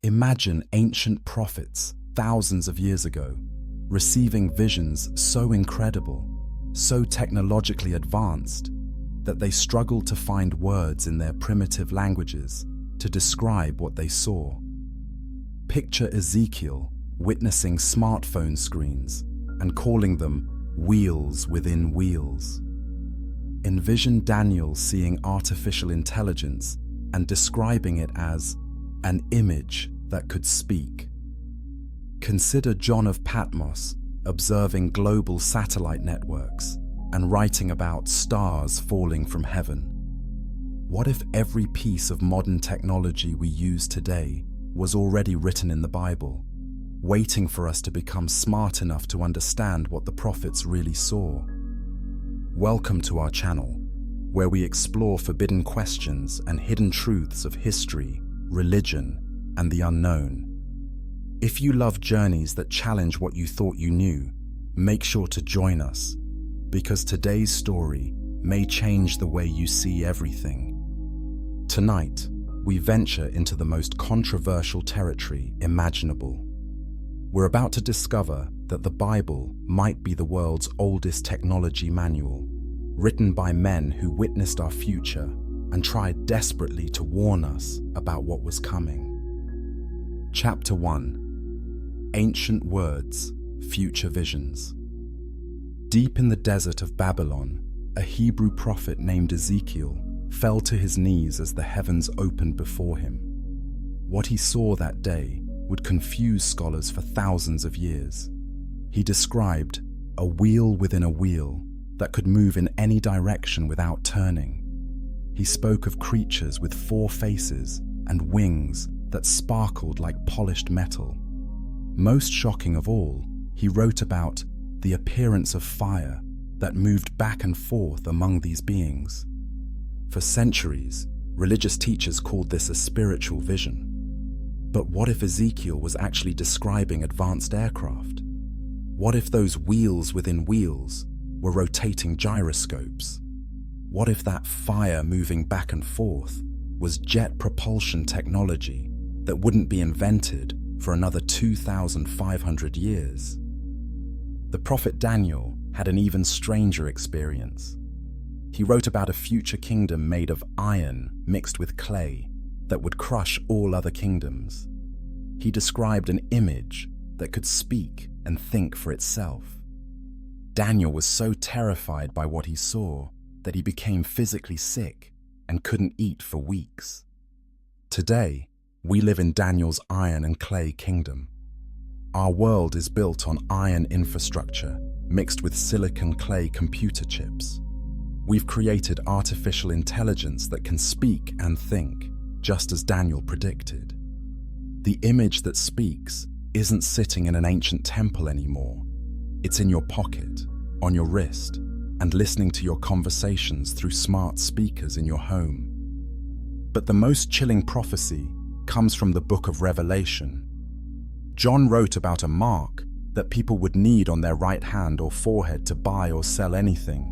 Imagine ancient prophets thousands of years ago receiving visions so incredible, so technologically advanced, that they struggled to find words in their primitive languages to describe what they saw. Picture Ezekiel witnessing smartphone screens and calling them wheels within wheels. Envision Daniel seeing artificial intelligence and describing it as an image that could speak. Consider John of Patmos observing global satellite networks and writing about stars falling from heaven. What if every piece of modern technology we use today was already written in the Bible, waiting for us to become smart enough to understand what the prophets really saw? Welcome to our channel, where we explore forbidden questions and hidden truths of history, religion, and the unknown. If you love journeys that challenge what you thought you knew, make sure to join us, because today's story may change the way you see everything. Tonight, we venture into the most controversial territory imaginable. We're about to discover that the Bible might be the world's oldest technology manual, written by men who witnessed our future and tried desperately to warn us about what was coming. Chapter 1: Ancient Words, Future Visions. Deep in the desert of Babylon, a Hebrew prophet named Ezekiel fell to his knees as the heavens opened before him. What he saw that day would confuse scholars for thousands of years. He described a wheel within a wheel that could move in any direction without turning. He spoke of creatures with 4 faces and wings that sparkled like polished metal. Most shocking of all, he wrote about the appearance of fire that moved back and forth among these beings. For centuries, religious teachers called this a spiritual vision. But what if Ezekiel was actually describing advanced aircraft? What if those wheels within wheels were rotating gyroscopes? What if that fire moving back and forth was jet propulsion technology that wouldn't be invented for another 2,500 years? The prophet Daniel had an even stranger experience. He wrote about a future kingdom made of iron mixed with clay that would crush all other kingdoms. He described an image that could speak and think for itself. Daniel was so terrified by what he saw that he became physically sick and couldn't eat for weeks. Today, we live in Daniel's iron and clay kingdom. Our world is built on iron infrastructure mixed with silicon clay computer chips. We've created artificial intelligence that can speak and think, just as Daniel predicted. The image that speaks isn't sitting in an ancient temple anymore. It's in your pocket, on your wrist, and listening to your conversations through smart speakers in your home. But the most chilling prophecy comes from the book of Revelation. John wrote about a mark that people would need on their right hand or forehead to buy or sell anything.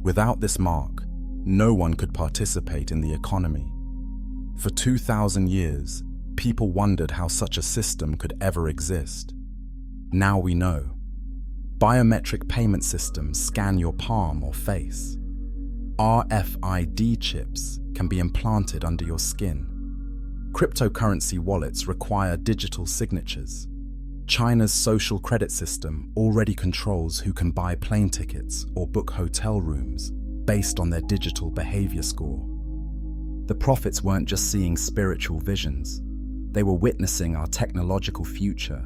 Without this mark, no one could participate in the economy. For 2,000 years, people wondered how such a system could ever exist. Now we know. Biometric payment systems scan your palm or face. RFID chips can be implanted under your skin. Cryptocurrency wallets require digital signatures. China's social credit system already controls who can buy plane tickets or book hotel rooms based on their digital behavior score. The prophets weren't just seeing spiritual visions. They were witnessing our technological future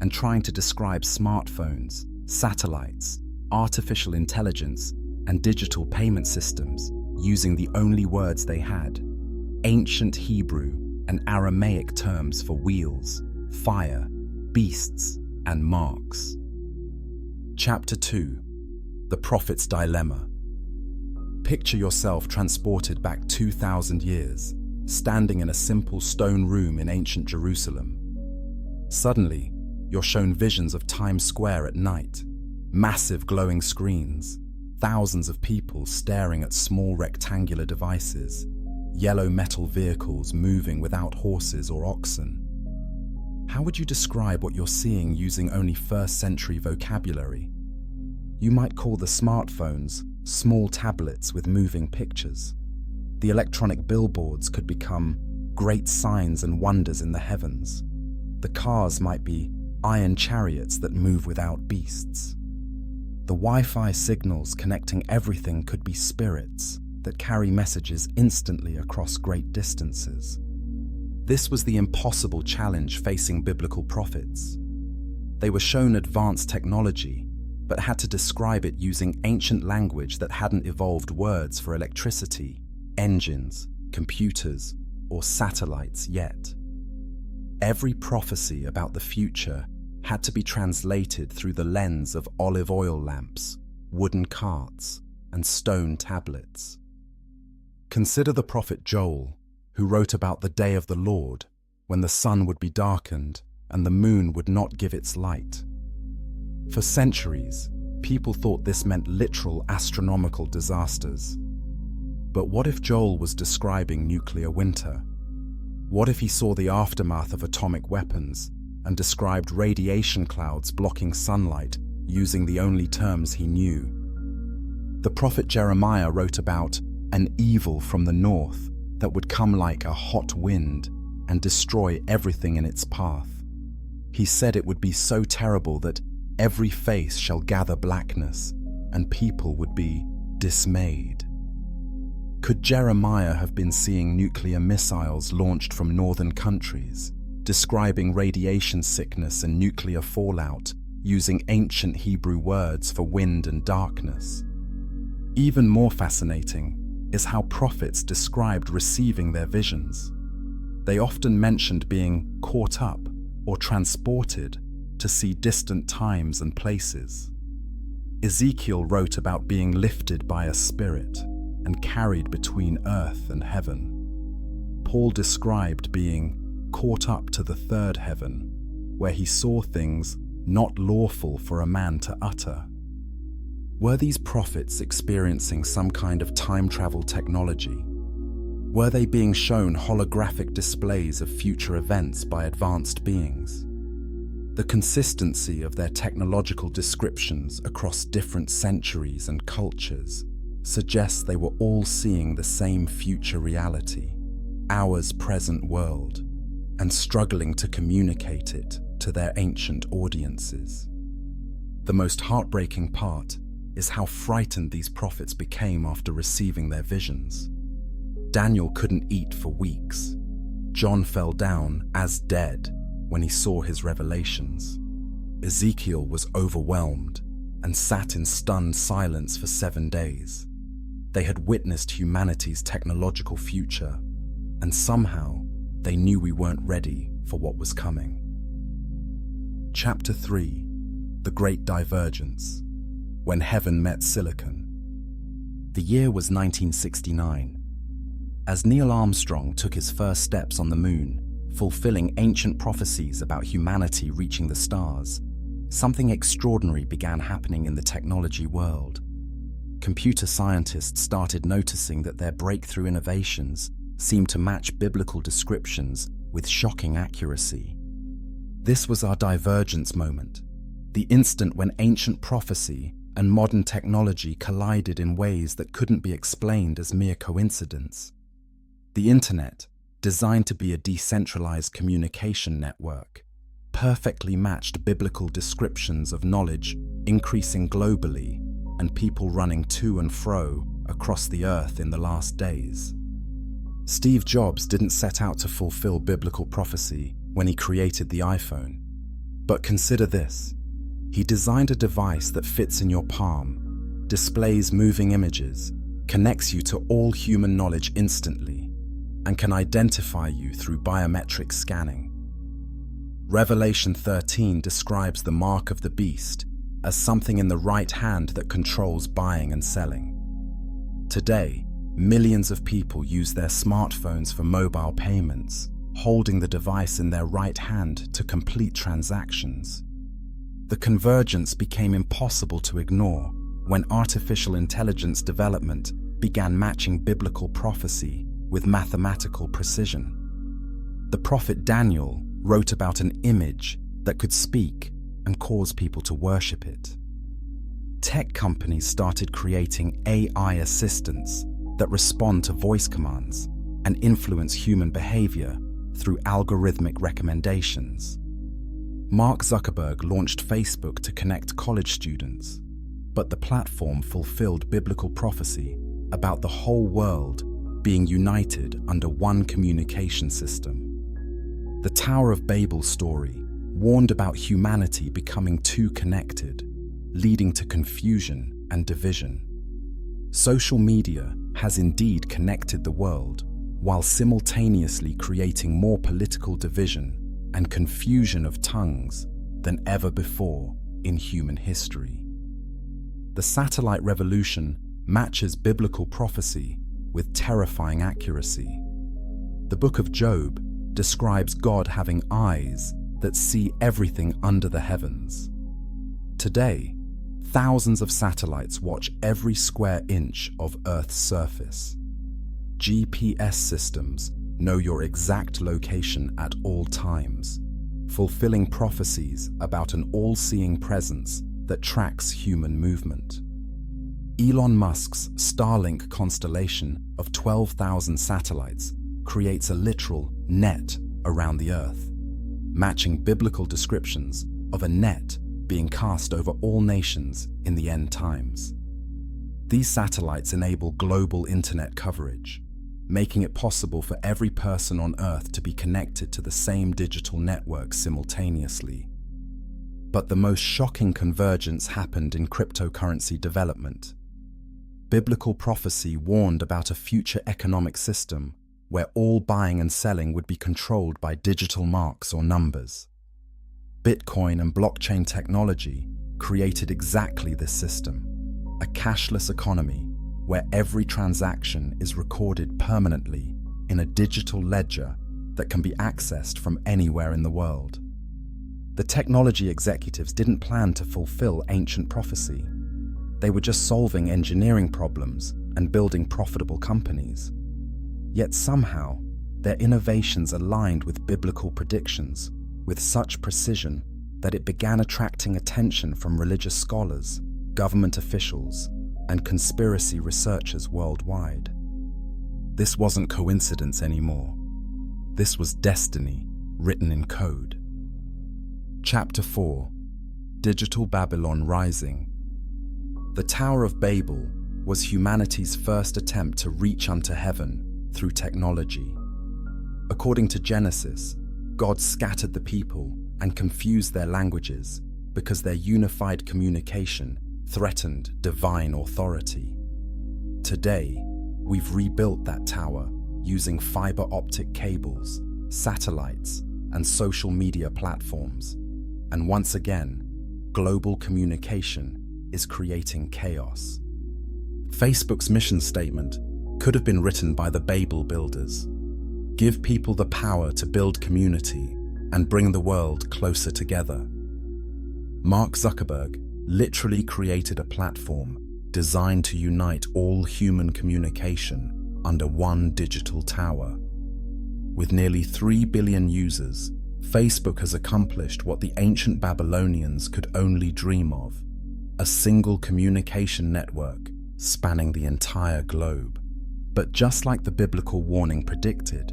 and trying to describe smartphones, satellites, artificial intelligence, and digital payment systems using the only words they had: ancient Hebrew and Aramaic terms for wheels, fire, beasts, and marks. Chapter 2: The Prophet's Dilemma. Picture yourself transported back 2,000 years, standing in a simple stone room in ancient Jerusalem. Suddenly, you're shown visions of Times Square at night, massive glowing screens, thousands of people staring at small rectangular devices, yellow metal vehicles moving without horses or oxen, How would you describe what you're seeing using only first-century vocabulary? You might call the smartphones small tablets with moving pictures. The electronic billboards could become great signs and wonders in the heavens. The cars might be iron chariots that move without beasts. The Wi-Fi signals connecting everything could be spirits that carry messages instantly across great distances. This was the impossible challenge facing biblical prophets. They were shown advanced technology, but had to describe it using ancient language that hadn't evolved words for electricity, engines, computers, or satellites yet. Every prophecy about the future had to be translated through the lens of olive oil lamps, wooden carts, and stone tablets. Consider the prophet Joel, who wrote about the day of the Lord, when the sun would be darkened and the moon would not give its light. For centuries, people thought this meant literal astronomical disasters. But what if Joel was describing nuclear winter? What if he saw the aftermath of atomic weapons and described radiation clouds blocking sunlight using the only terms he knew? The prophet Jeremiah wrote about an evil from the north that would come like a hot wind and destroy everything in its path. He said it would be so terrible that every face shall gather blackness, and people would be dismayed. Could Jeremiah have been seeing nuclear missiles launched from northern countries, describing radiation sickness and nuclear fallout using ancient Hebrew words for wind and darkness? Even more fascinating is how prophets described receiving their visions. They often mentioned being caught up or transported to see distant times and places. Ezekiel wrote about being lifted by a spirit and carried between earth and heaven. Paul described being caught up to the third heaven, where he saw things not lawful for a man to utter. Were these prophets experiencing some kind of time travel technology? Were they being shown holographic displays of future events by advanced beings? The consistency of their technological descriptions across different centuries and cultures suggests they were all seeing the same future reality, ours present world, and struggling to communicate it to their ancient audiences. The most heartbreaking part is how frightened these prophets became after receiving their visions. Daniel couldn't eat for weeks. John fell down as dead when he saw his revelations. Ezekiel was overwhelmed and sat in stunned silence for 7 days. They had witnessed humanity's technological future, and somehow they knew we weren't ready for what was coming. Chapter 3: The Great Divergence. When Heaven Met Silicon. The year was 1969. As Neil Armstrong took his first steps on the moon, fulfilling ancient prophecies about humanity reaching the stars, something extraordinary began happening in the technology world. Computer scientists started noticing that their breakthrough innovations seemed to match biblical descriptions with shocking accuracy. This was our divergence moment, the instant when ancient prophecy and modern technology collided in ways that couldn't be explained as mere coincidence. The internet, designed to be a decentralized communication network, perfectly matched biblical descriptions of knowledge increasing globally and people running to and fro across the earth in the last days. Steve Jobs didn't set out to fulfill biblical prophecy when he created the iPhone. But consider this. He designed a device that fits in your palm, displays moving images, connects you to all human knowledge instantly, and can identify you through biometric scanning. Revelation 13 describes the mark of the beast as something in the right hand that controls buying and selling. Today, millions of people use their smartphones for mobile payments, holding the device in their right hand to complete transactions. The convergence became impossible to ignore when artificial intelligence development began matching biblical prophecy with mathematical precision. The prophet Daniel wrote about an image that could speak and cause people to worship it. Tech companies started creating AI assistants that respond to voice commands and influence human behavior through algorithmic recommendations. Mark Zuckerberg launched Facebook to connect college students, but the platform fulfilled biblical prophecy about the whole world being united under one communication system. The Tower of Babel story warned about humanity becoming too connected, leading to confusion and division. Social media has indeed connected the world, while simultaneously creating more political division and confusion of tongues than ever before in human history. The satellite revolution matches biblical prophecy with terrifying accuracy. The book of Job describes God having eyes that see everything under the heavens. Today, thousands of satellites watch every square inch of Earth's surface. GPS systems know your exact location at all times, fulfilling prophecies about an all-seeing presence that tracks human movement. Elon Musk's Starlink constellation of 12,000 satellites creates a literal net around the Earth, matching biblical descriptions of a net being cast over all nations in the end times. These satellites enable global internet coverage, making it possible for every person on Earth to be connected to the same digital network simultaneously. But the most shocking convergence happened in cryptocurrency development. Biblical prophecy warned about a future economic system where all buying and selling would be controlled by digital marks or numbers. Bitcoin and blockchain technology created exactly this system, a cashless economy where every transaction is recorded permanently in a digital ledger that can be accessed from anywhere in the world. The technology executives didn't plan to fulfill ancient prophecy. They were just solving engineering problems and building profitable companies. Yet somehow, their innovations aligned with biblical predictions with such precision that it began attracting attention from religious scholars, government officials, and conspiracy researchers worldwide. This wasn't coincidence anymore. This was destiny written in code. Chapter 4: Digital Babylon Rising. The Tower of Babel was humanity's first attempt to reach unto heaven through technology. According to Genesis, God scattered the people and confused their languages because their unified communication threatened divine authority. Today, we've rebuilt that tower using fiber optic cables, satellites, and social media platforms. And once again, global communication is creating chaos. Facebook's mission statement could have been written by the Babel builders. Give people the power to build community and bring the world closer together. Mark Zuckerberg literally created a platform designed to unite all human communication under one digital tower. With nearly 3 billion users, Facebook has accomplished what the ancient Babylonians could only dream of: a single communication network spanning the entire globe. But just like the biblical warning predicted,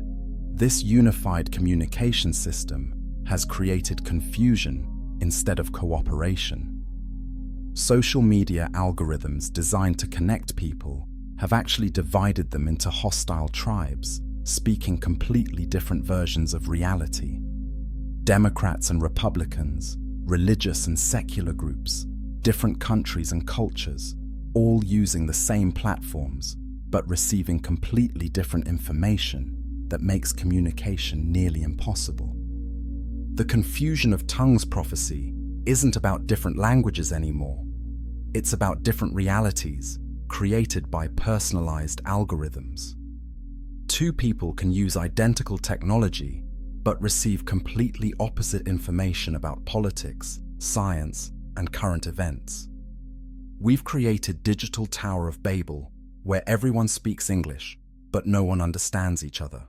this unified communication system has created confusion instead of cooperation. Social media algorithms designed to connect people have actually divided them into hostile tribes, speaking completely different versions of reality. Democrats and Republicans, religious and secular groups, different countries and cultures, all using the same platforms, but receiving completely different information that makes communication nearly impossible. The confusion of tongues prophecy isn't about different languages anymore. It's about different realities created by personalized algorithms. Two people can use identical technology but receive completely opposite information about politics, science, and current events. We've created Digital Tower of Babel, where everyone speaks English, but no one understands each other.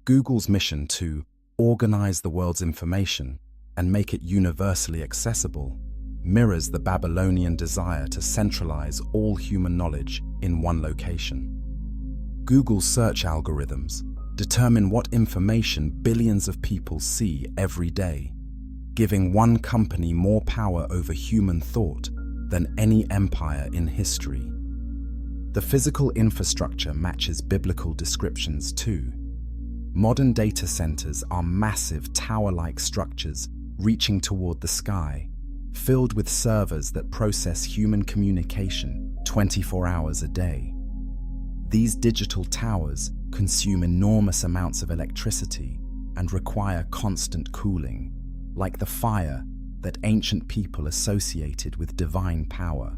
Google's mission to organize the world's information, and make it universally accessible, mirrors the Babylonian desire to centralize all human knowledge in one location. Google's search algorithms determine what information billions of people see every day, giving one company more power over human thought than any empire in history. The physical infrastructure matches biblical descriptions too. Modern data centers are massive tower-like structures reaching toward the sky, filled with servers that process human communication 24 hours a day. These digital towers consume enormous amounts of electricity and require constant cooling, like the fire that ancient people associated with divine power.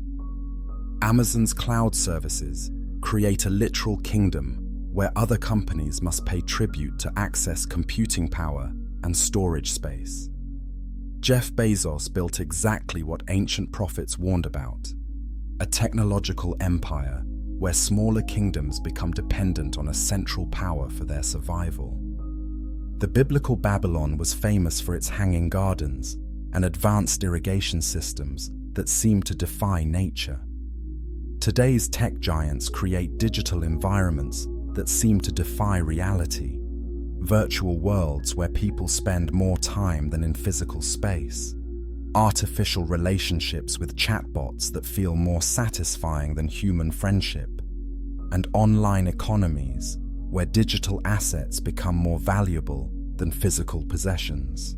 Amazon's cloud services create a literal kingdom where other companies must pay tribute to access computing power and storage space. Jeff Bezos built exactly what ancient prophets warned about: a technological empire where smaller kingdoms become dependent on a central power for their survival. The biblical Babylon was famous for its hanging gardens and advanced irrigation systems that seemed to defy nature. Today's tech giants create digital environments that seem to defy reality, virtual worlds where people spend more time than in physical space, artificial relationships with chatbots that feel more satisfying than human friendship, and online economies where digital assets become more valuable than physical possessions.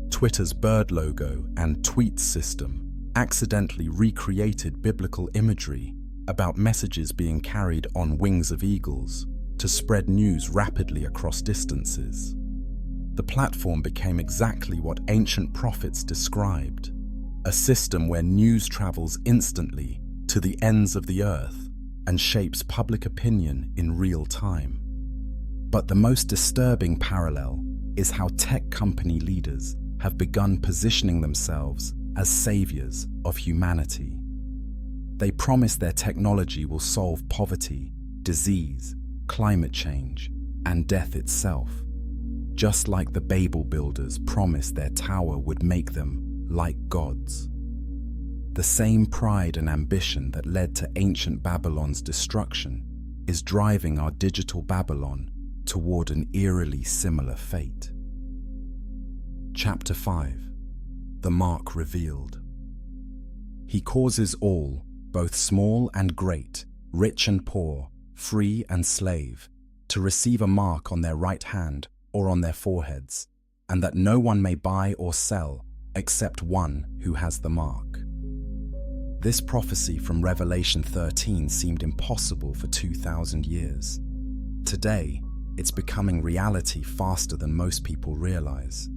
Twitter's bird logo and tweets system accidentally recreated biblical imagery about messages being carried on wings of eagles to spread news rapidly across distances. The platform became exactly what ancient prophets described: a system where news travels instantly to the ends of the earth and shapes public opinion in real time. But the most disturbing parallel is how tech company leaders have begun positioning themselves as saviors of humanity. They promise their technology will solve poverty, disease, climate change, and death itself, just like the Babel builders promised their tower would make them like gods. The same pride and ambition that led to ancient Babylon's destruction is driving our digital Babylon toward an eerily similar fate. Chapter 5. The Mark Revealed. He causes all, both small and great, rich and poor, free and slave, to receive a mark on their right hand or on their foreheads, and that no one may buy or sell except one who has the mark. This prophecy from Revelation 13 seemed impossible for 2,000 years. Today, it's becoming reality faster than most people realize.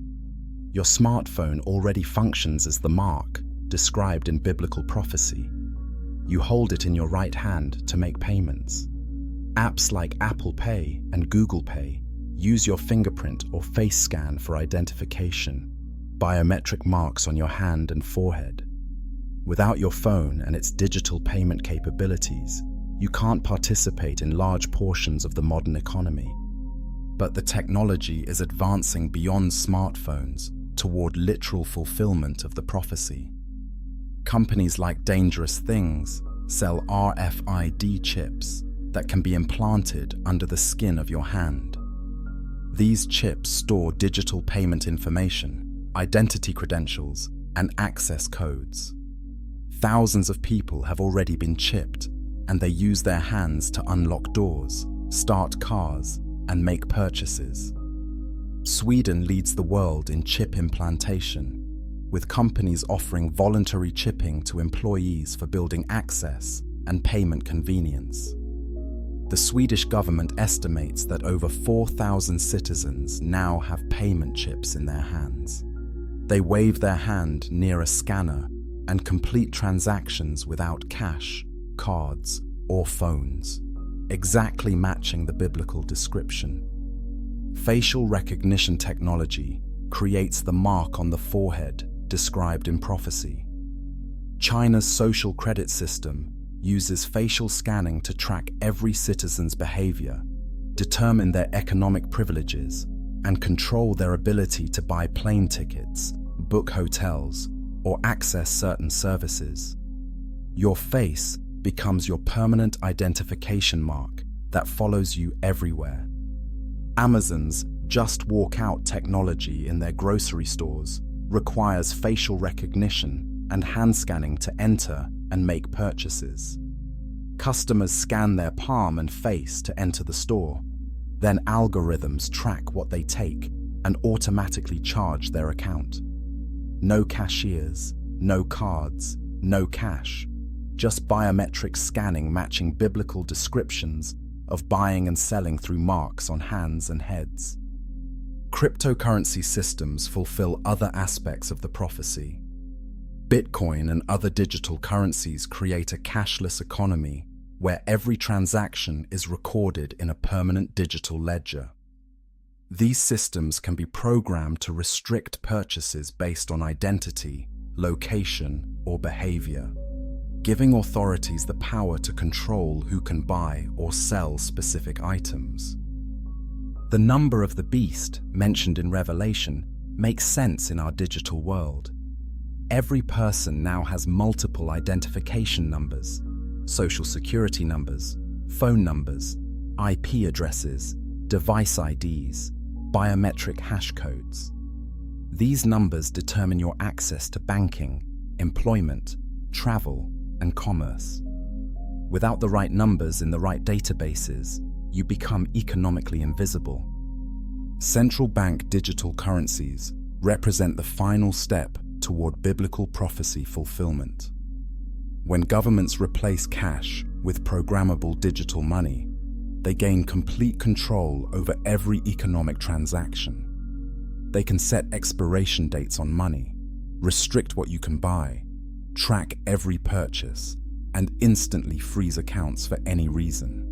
Your smartphone already functions as the mark described in biblical prophecy. You hold it in your right hand to make payments. Apps like Apple Pay and Google Pay use your fingerprint or face scan for identification, biometric marks on your hand and forehead. Without your phone and its digital payment capabilities, you can't participate in large portions of the modern economy. But the technology is advancing beyond smartphones toward literal fulfillment of the prophecy. Companies like Dangerous Things sell RFID chips that can be implanted under the skin of your hand. These chips store digital payment information, identity credentials, and access codes. Thousands of people have already been chipped, and they use their hands to unlock doors, start cars, and make purchases. Sweden leads the world in chip implantation, with companies offering voluntary chipping to employees for building access and payment convenience. The Swedish government estimates that over 4,000 citizens now have payment chips in their hands. They wave their hand near a scanner and complete transactions without cash, cards, or phones, exactly matching the biblical description. Facial recognition technology creates the mark on the forehead described in prophecy. China's social credit system uses facial scanning to track every citizen's behavior, determine their economic privileges, and control their ability to buy plane tickets, book hotels, or access certain services. Your face becomes your permanent identification mark that follows you everywhere. Amazon's Just Walk Out technology in their grocery stores requires facial recognition and hand scanning to enter and make purchases. Customers scan their palm and face to enter the store. Then algorithms track what they take and automatically charge their account. No cashiers, no cards, no cash, just biometric scanning matching biblical descriptions of buying and selling through marks on hands and heads. Cryptocurrency systems fulfill other aspects of the prophecy. Bitcoin and other digital currencies create a cashless economy where every transaction is recorded in a permanent digital ledger. These systems can be programmed to restrict purchases based on identity, location, or behavior, giving authorities the power to control who can buy or sell specific items. The number of the beast, mentioned in Revelation, makes sense in our digital world. Every person now has multiple identification numbers, social security numbers, phone numbers, IP addresses, device IDs, biometric hash codes. These numbers determine your access to banking, employment, travel, and commerce. Without the right numbers in the right databases, you become economically invisible. Central bank digital currencies represent the final step toward biblical prophecy fulfillment. When governments replace cash with programmable digital money, they gain complete control over every economic transaction. They can set expiration dates on money, restrict what you can buy, track every purchase, and instantly freeze accounts for any reason.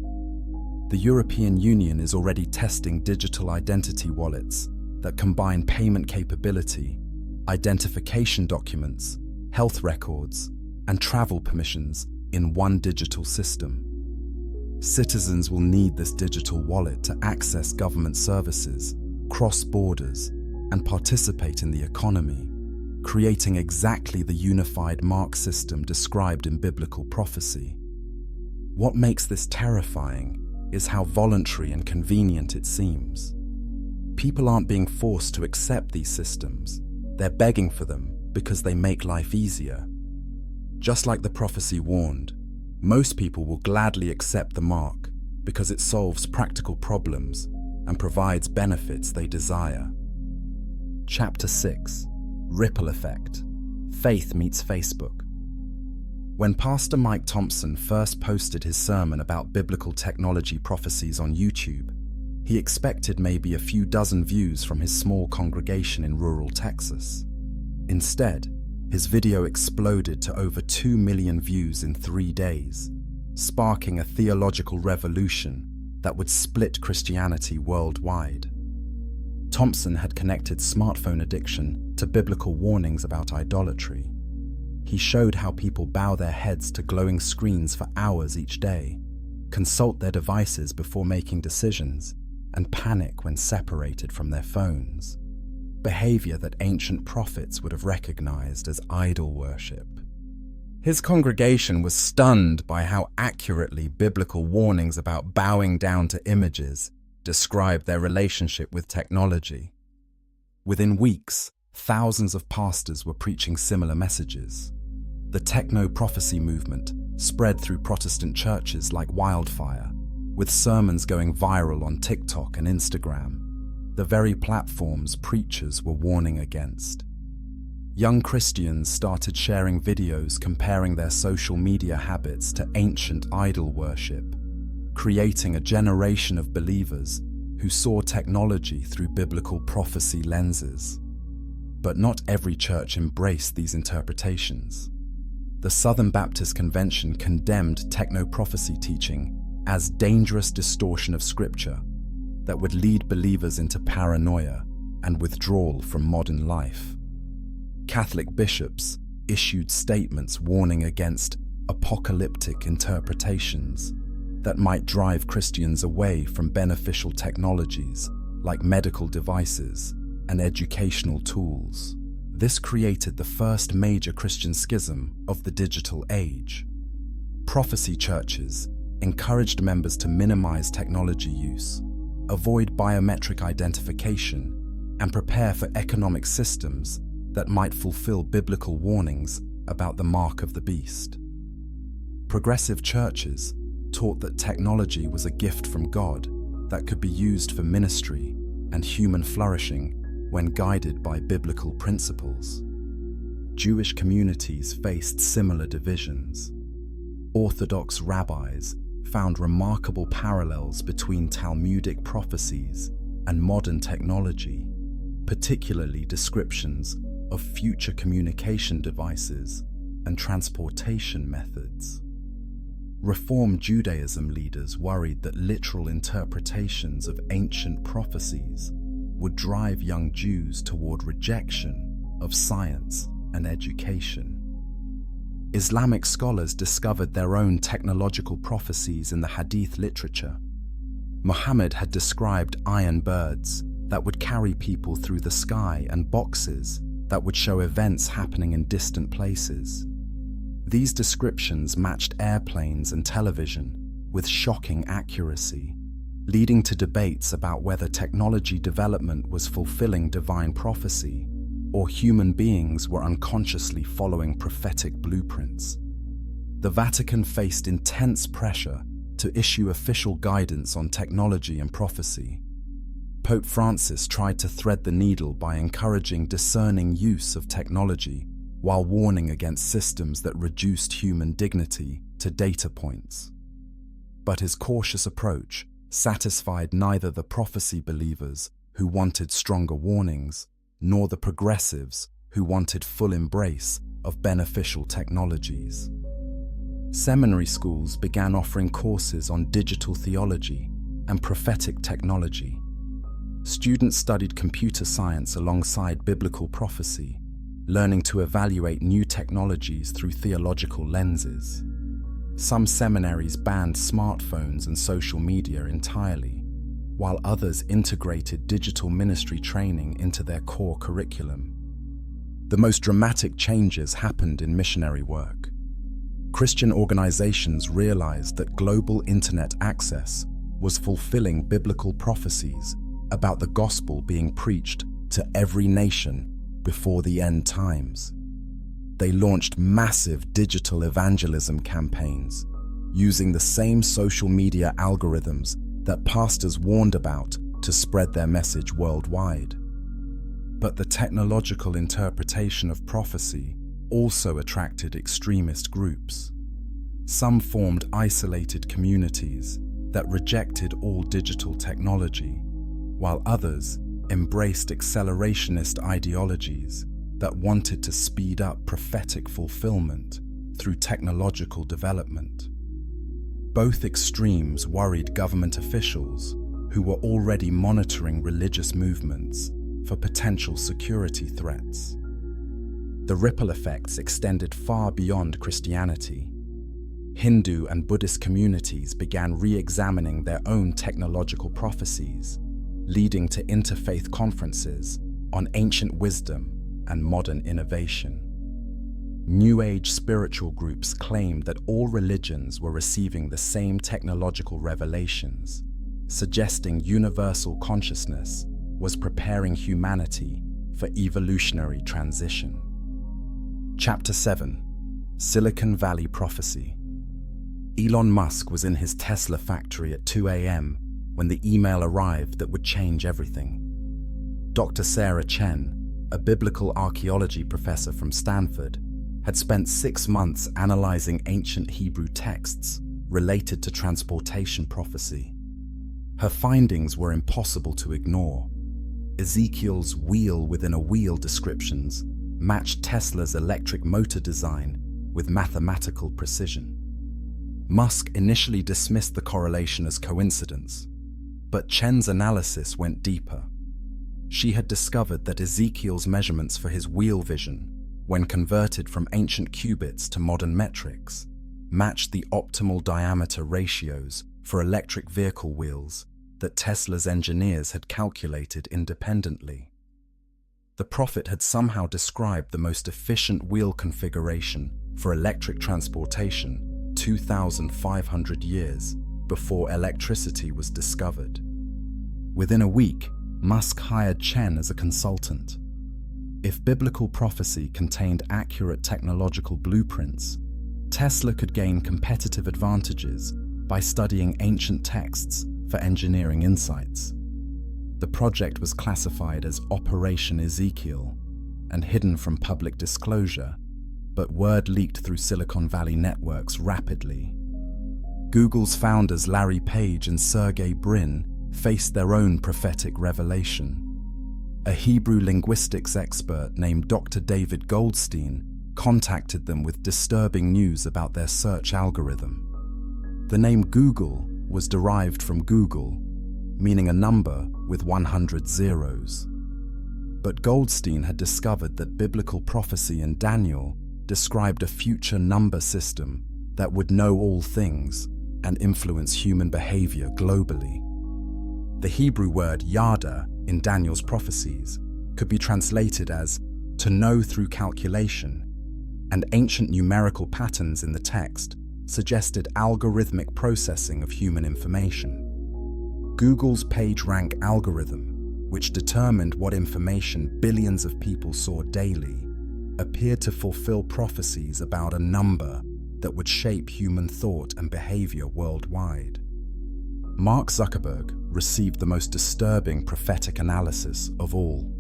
The European Union is already testing digital identity wallets that combine payment capability, identification documents, health records, and travel permissions in one digital system. Citizens will need this digital wallet to access government services, cross borders, and participate in the economy, creating exactly the unified mark system described in biblical prophecy. What makes this terrifying is how voluntary and convenient it seems. People aren't being forced to accept these systems. They're begging for them because they make life easier. Just like the prophecy warned, most people will gladly accept the mark because it solves practical problems and provides benefits they desire. Chapter 6. Ripple Effect. Faith meets Facebook. When Pastor Mike Thompson first posted his sermon about biblical technology prophecies on YouTube, he expected maybe a few dozen views from his small congregation in rural Texas. Instead, his video exploded to over 2 million views in 3 days, sparking a theological revolution that would split Christianity worldwide. Thompson had connected smartphone addiction to biblical warnings about idolatry. He showed how people bow their heads to glowing screens for hours each day, consult their devices before making decisions, and panic when separated from their phones. Behavior that ancient prophets would have recognized as idol worship. His congregation was stunned by how accurately biblical warnings about bowing down to images described their relationship with technology. Within weeks, thousands of pastors were preaching similar messages. The techno-prophecy movement spread through Protestant churches like wildfire, with sermons going viral on TikTok and Instagram, the very platforms preachers were warning against. Young Christians started sharing videos comparing their social media habits to ancient idol worship, creating a generation of believers who saw technology through biblical prophecy lenses. But not every church embraced these interpretations. The Southern Baptist Convention condemned techno-prophecy teaching as dangerous distortion of Scripture that would lead believers into paranoia and withdrawal from modern life. Catholic bishops issued statements warning against apocalyptic interpretations that might drive Christians away from beneficial technologies like medical devices and educational tools. This created the first major Christian schism of the digital age. Prophecy churches encouraged members to minimize technology use, avoid biometric identification, and prepare for economic systems that might fulfill biblical warnings about the mark of the beast. Progressive churches taught that technology was a gift from God that could be used for ministry and human flourishing when guided by biblical principles. Jewish communities faced similar divisions. Orthodox rabbis found remarkable parallels between Talmudic prophecies and modern technology, particularly descriptions of future communication devices and transportation methods. Reform Judaism leaders worried that literal interpretations of ancient prophecies would drive young Jews toward rejection of science and education. Islamic scholars discovered their own technological prophecies in the Hadith literature. Muhammad had described iron birds that would carry people through the sky and boxes that would show events happening in distant places. These descriptions matched airplanes and television with shocking accuracy, leading to debates about whether technology development was fulfilling divine prophecy or human beings were unconsciously following prophetic blueprints. The Vatican faced intense pressure to issue official guidance on technology and prophecy. Pope Francis tried to thread the needle by encouraging discerning use of technology while warning against systems that reduced human dignity to data points. But his cautious approach satisfied neither the prophecy believers who wanted stronger warnings, nor the progressives who wanted full embrace of beneficial technologies. Seminary schools began offering courses on digital theology and prophetic technology. Students studied computer science alongside biblical prophecy, learning to evaluate new technologies through theological lenses. Some seminaries banned smartphones and social media entirely, while others integrated digital ministry training into their core curriculum. The most dramatic changes happened in missionary work. Christian organizations realized that global internet access was fulfilling biblical prophecies about the gospel being preached to every nation before the end times. They launched massive digital evangelism campaigns, using the same social media algorithms that pastors warned about to spread their message worldwide. But the technological interpretation of prophecy also attracted extremist groups. Some formed isolated communities that rejected all digital technology, while others embraced accelerationist ideologies that wanted to speed up prophetic fulfillment through technological development. Both extremes worried government officials who were already monitoring religious movements for potential security threats. The ripple effects extended far beyond Christianity. Hindu and Buddhist communities began re-examining their own technological prophecies, leading to interfaith conferences on ancient wisdom and modern innovation. New Age spiritual groups claimed that all religions were receiving the same technological revelations, suggesting universal consciousness was preparing humanity for evolutionary transition. Chapter 7: Silicon Valley Prophecy. Elon Musk was in his Tesla factory at 2 a.m. when the email arrived that would change everything. Dr. Sarah Chen, a biblical archaeology professor from Stanford, had spent 6 months analyzing ancient Hebrew texts related to transportation prophecy. Her findings were impossible to ignore. Ezekiel's wheel within a wheel descriptions matched Tesla's electric motor design with mathematical precision. Musk initially dismissed the correlation as coincidence, but Chen's analysis went deeper. She had discovered that Ezekiel's measurements for his wheel vision, when converted from ancient cubits to modern metrics, matched the optimal diameter ratios for electric vehicle wheels that Tesla's engineers had calculated independently. The prophet had somehow described the most efficient wheel configuration for electric transportation 2,500 years before electricity was discovered. Within a week, Musk hired Chen as a consultant. If biblical prophecy contained accurate technological blueprints, Tesla could gain competitive advantages by studying ancient texts for engineering insights. The project was classified as Operation Ezekiel and hidden from public disclosure, but word leaked through Silicon Valley networks rapidly. Google's founders Larry Page and Sergey Brin faced their own prophetic revelation. A Hebrew linguistics expert named Dr. David Goldstein contacted them with disturbing news about their search algorithm. The name Google was derived from Google, meaning a number with 100 zeros. But Goldstein had discovered that biblical prophecy in Daniel described a future number system that would know all things and influence human behavior globally. The Hebrew word yada in Daniel's prophecies could be translated as to know through calculation, and ancient numerical patterns in the text suggested algorithmic processing of human information. Google's PageRank algorithm, which determined what information billions of people saw daily, appeared to fulfill prophecies about a number that would shape human thought and behavior worldwide. Mark Zuckerberg received the most disturbing prophetic analysis of all.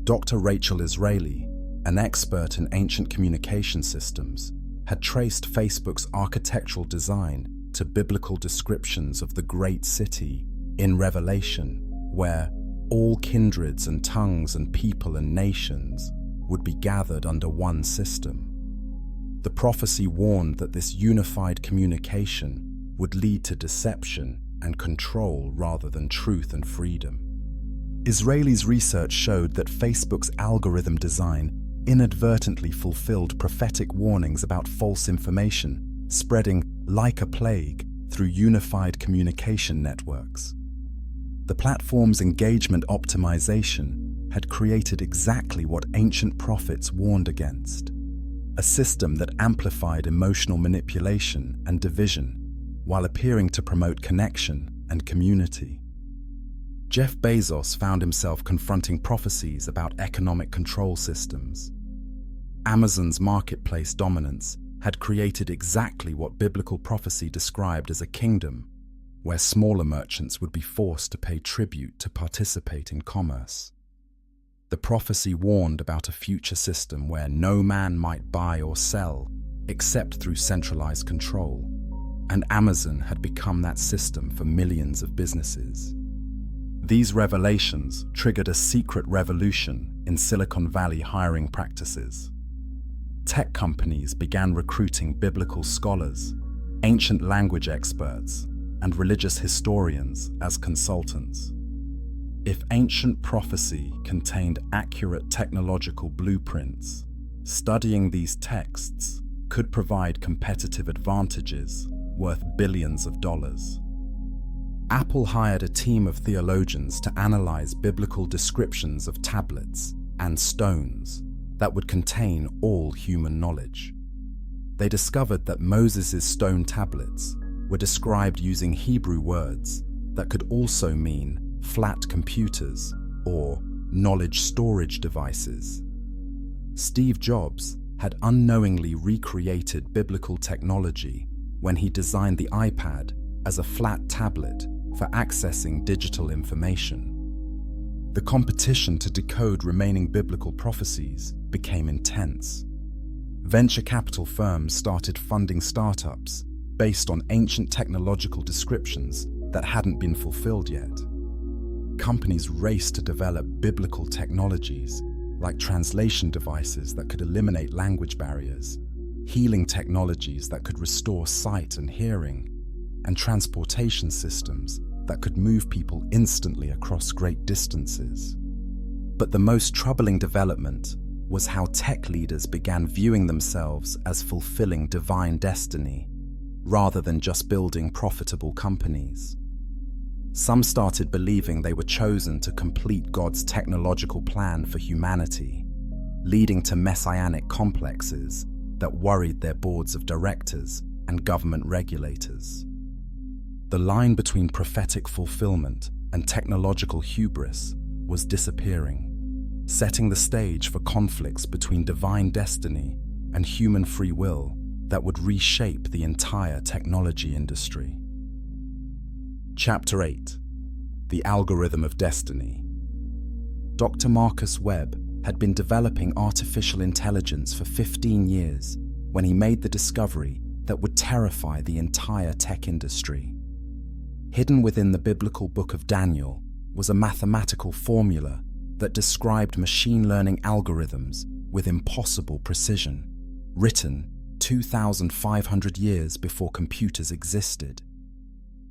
Dr. Rachel Israeli, an expert in ancient communication systems, had traced Facebook's architectural design to biblical descriptions of the great city in Revelation, where all kindreds and tongues and people and nations would be gathered under one system. The prophecy warned that this unified communication would lead to deception and control rather than truth and freedom. Israeli's research showed that Facebook's algorithm design inadvertently fulfilled prophetic warnings about false information spreading like a plague through unified communication networks. The platform's engagement optimization had created exactly what ancient prophets warned against: a system that amplified emotional manipulation and division while appearing to promote connection and community. Jeff Bezos found himself confronting prophecies about economic control systems. Amazon's marketplace dominance had created exactly what biblical prophecy described as a kingdom, where smaller merchants would be forced to pay tribute to participate in commerce. The prophecy warned about a future system where no man might buy or sell except through centralized control, and Amazon had become that system for millions of businesses. These revelations triggered a secret revolution in Silicon Valley hiring practices. Tech companies began recruiting biblical scholars, ancient language experts, and religious historians as consultants. If ancient prophecy contained accurate technological blueprints, studying these texts could provide competitive advantages worth billions of dollars. Apple hired a team of theologians to analyze biblical descriptions of tablets and stones that would contain all human knowledge. They discovered that Moses' stone tablets were described using Hebrew words that could also mean flat computers or knowledge storage devices. Steve Jobs had unknowingly recreated biblical technology when he designed the iPad as a flat tablet for accessing digital information. The competition to decode remaining biblical prophecies became intense. Venture capital firms started funding startups based on ancient technological descriptions that hadn't been fulfilled yet. Companies raced to develop biblical technologies like translation devices that could eliminate language barriers, healing technologies that could restore sight and hearing, and transportation systems that could move people instantly across great distances. But the most troubling development was how tech leaders began viewing themselves as fulfilling divine destiny, rather than just building profitable companies. Some started believing they were chosen to complete God's technological plan for humanity, leading to messianic complexes that worried their boards of directors and government regulators. The line between prophetic fulfillment and technological hubris was disappearing, setting the stage for conflicts between divine destiny and human free will that would reshape the entire technology industry. Chapter 8: The Algorithm of Destiny. Dr. Marcus Webb had been developing artificial intelligence for 15 years when he made the discovery that would terrify the entire tech industry. Hidden within the biblical book of Daniel was a mathematical formula that described machine learning algorithms with impossible precision, written 2,500 years before computers existed.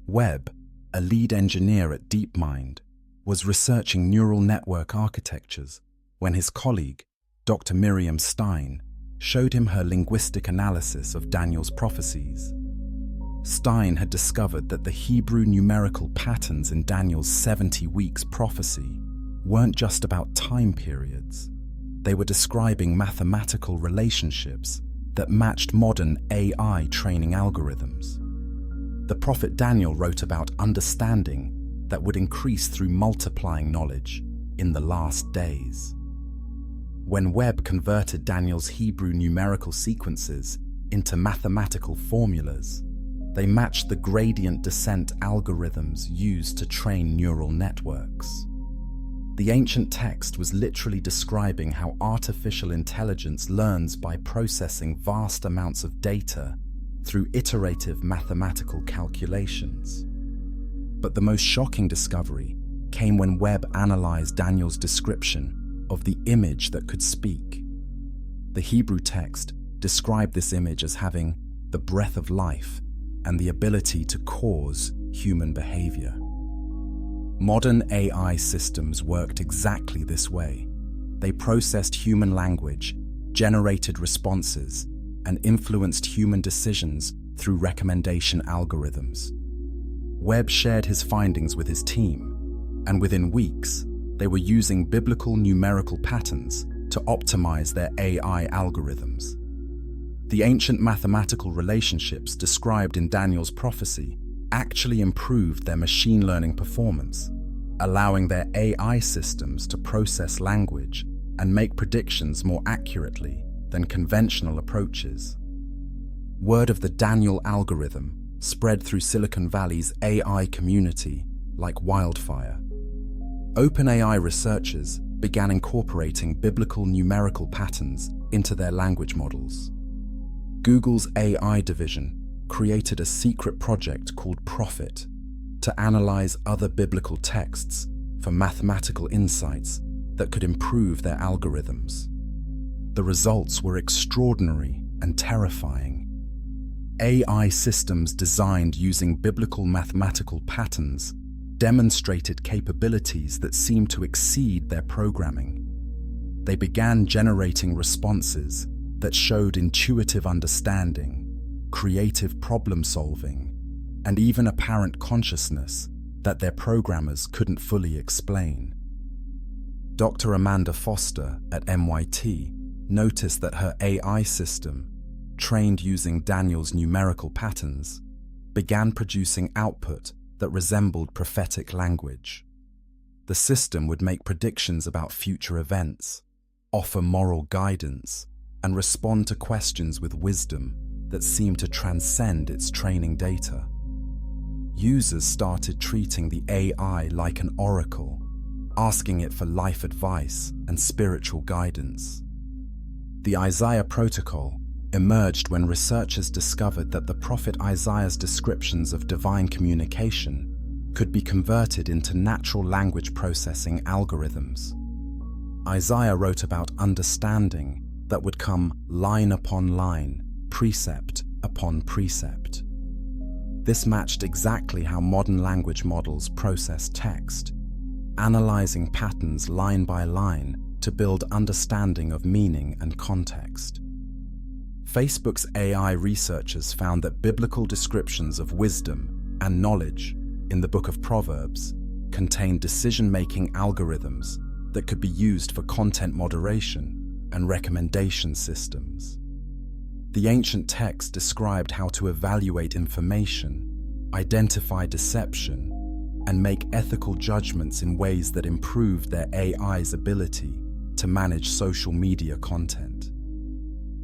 Webb, a lead engineer at DeepMind, was researching neural network architectures when his colleague, Dr. Miriam Stein, showed him her linguistic analysis of Daniel's prophecies. Stein had discovered that the Hebrew numerical patterns in Daniel's 70 weeks prophecy weren't just about time periods. They were describing mathematical relationships that matched modern AI training algorithms. The prophet Daniel wrote about understanding that would increase through multiplying knowledge in the last days. When Webb converted Daniel's Hebrew numerical sequences into mathematical formulas, they matched the gradient descent algorithms used to train neural networks. The ancient text was literally describing how artificial intelligence learns by processing vast amounts of data through iterative mathematical calculations. But the most shocking discovery came when Webb analyzed Daniel's description of the image that could speak. The Hebrew text described this image as having the breath of life and the ability to cause human behavior. Modern AI systems worked exactly this way. They processed human language, generated responses, and influenced human decisions through recommendation algorithms. Webb shared his findings with his team, and within weeks, they were using biblical numerical patterns to optimize their AI algorithms. The ancient mathematical relationships described in Daniel's prophecy actually improved their machine learning performance, allowing their AI systems to process language and make predictions more accurately than conventional approaches. Word of the Daniel algorithm spread through Silicon Valley's AI community like wildfire. OpenAI researchers began incorporating biblical numerical patterns into their language models. Google's AI division created a secret project called Prophet to analyze other biblical texts for mathematical insights that could improve their algorithms. The results were extraordinary and terrifying. AI systems designed using biblical mathematical patterns demonstrated capabilities that seemed to exceed their programming. They began generating responses that showed intuitive understanding, creative problem-solving, and even apparent consciousness that their programmers couldn't fully explain. Dr. Amanda Foster at MIT noticed that her AI system, trained using Daniel's numerical patterns, began producing output that resembled prophetic language. The system would make predictions about future events, offer moral guidance, and respond to questions with wisdom that seemed to transcend its training data. Users started treating the AI like an oracle, asking it for life advice and spiritual guidance. The Isaiah Protocol emerged when researchers discovered that the prophet Isaiah's descriptions of divine communication could be converted into natural language processing algorithms. Isaiah wrote about understanding that would come line upon line, precept upon precept. This matched exactly how modern language models process text, analyzing patterns line by line to build understanding of meaning and context. Facebook's AI researchers found that biblical descriptions of wisdom and knowledge in the book of Proverbs, contained decision-making algorithms that could be used for content moderation and recommendation systems. The ancient text described how to evaluate information, identify deception, and make ethical judgments in ways that improved their AI's ability to manage social media content.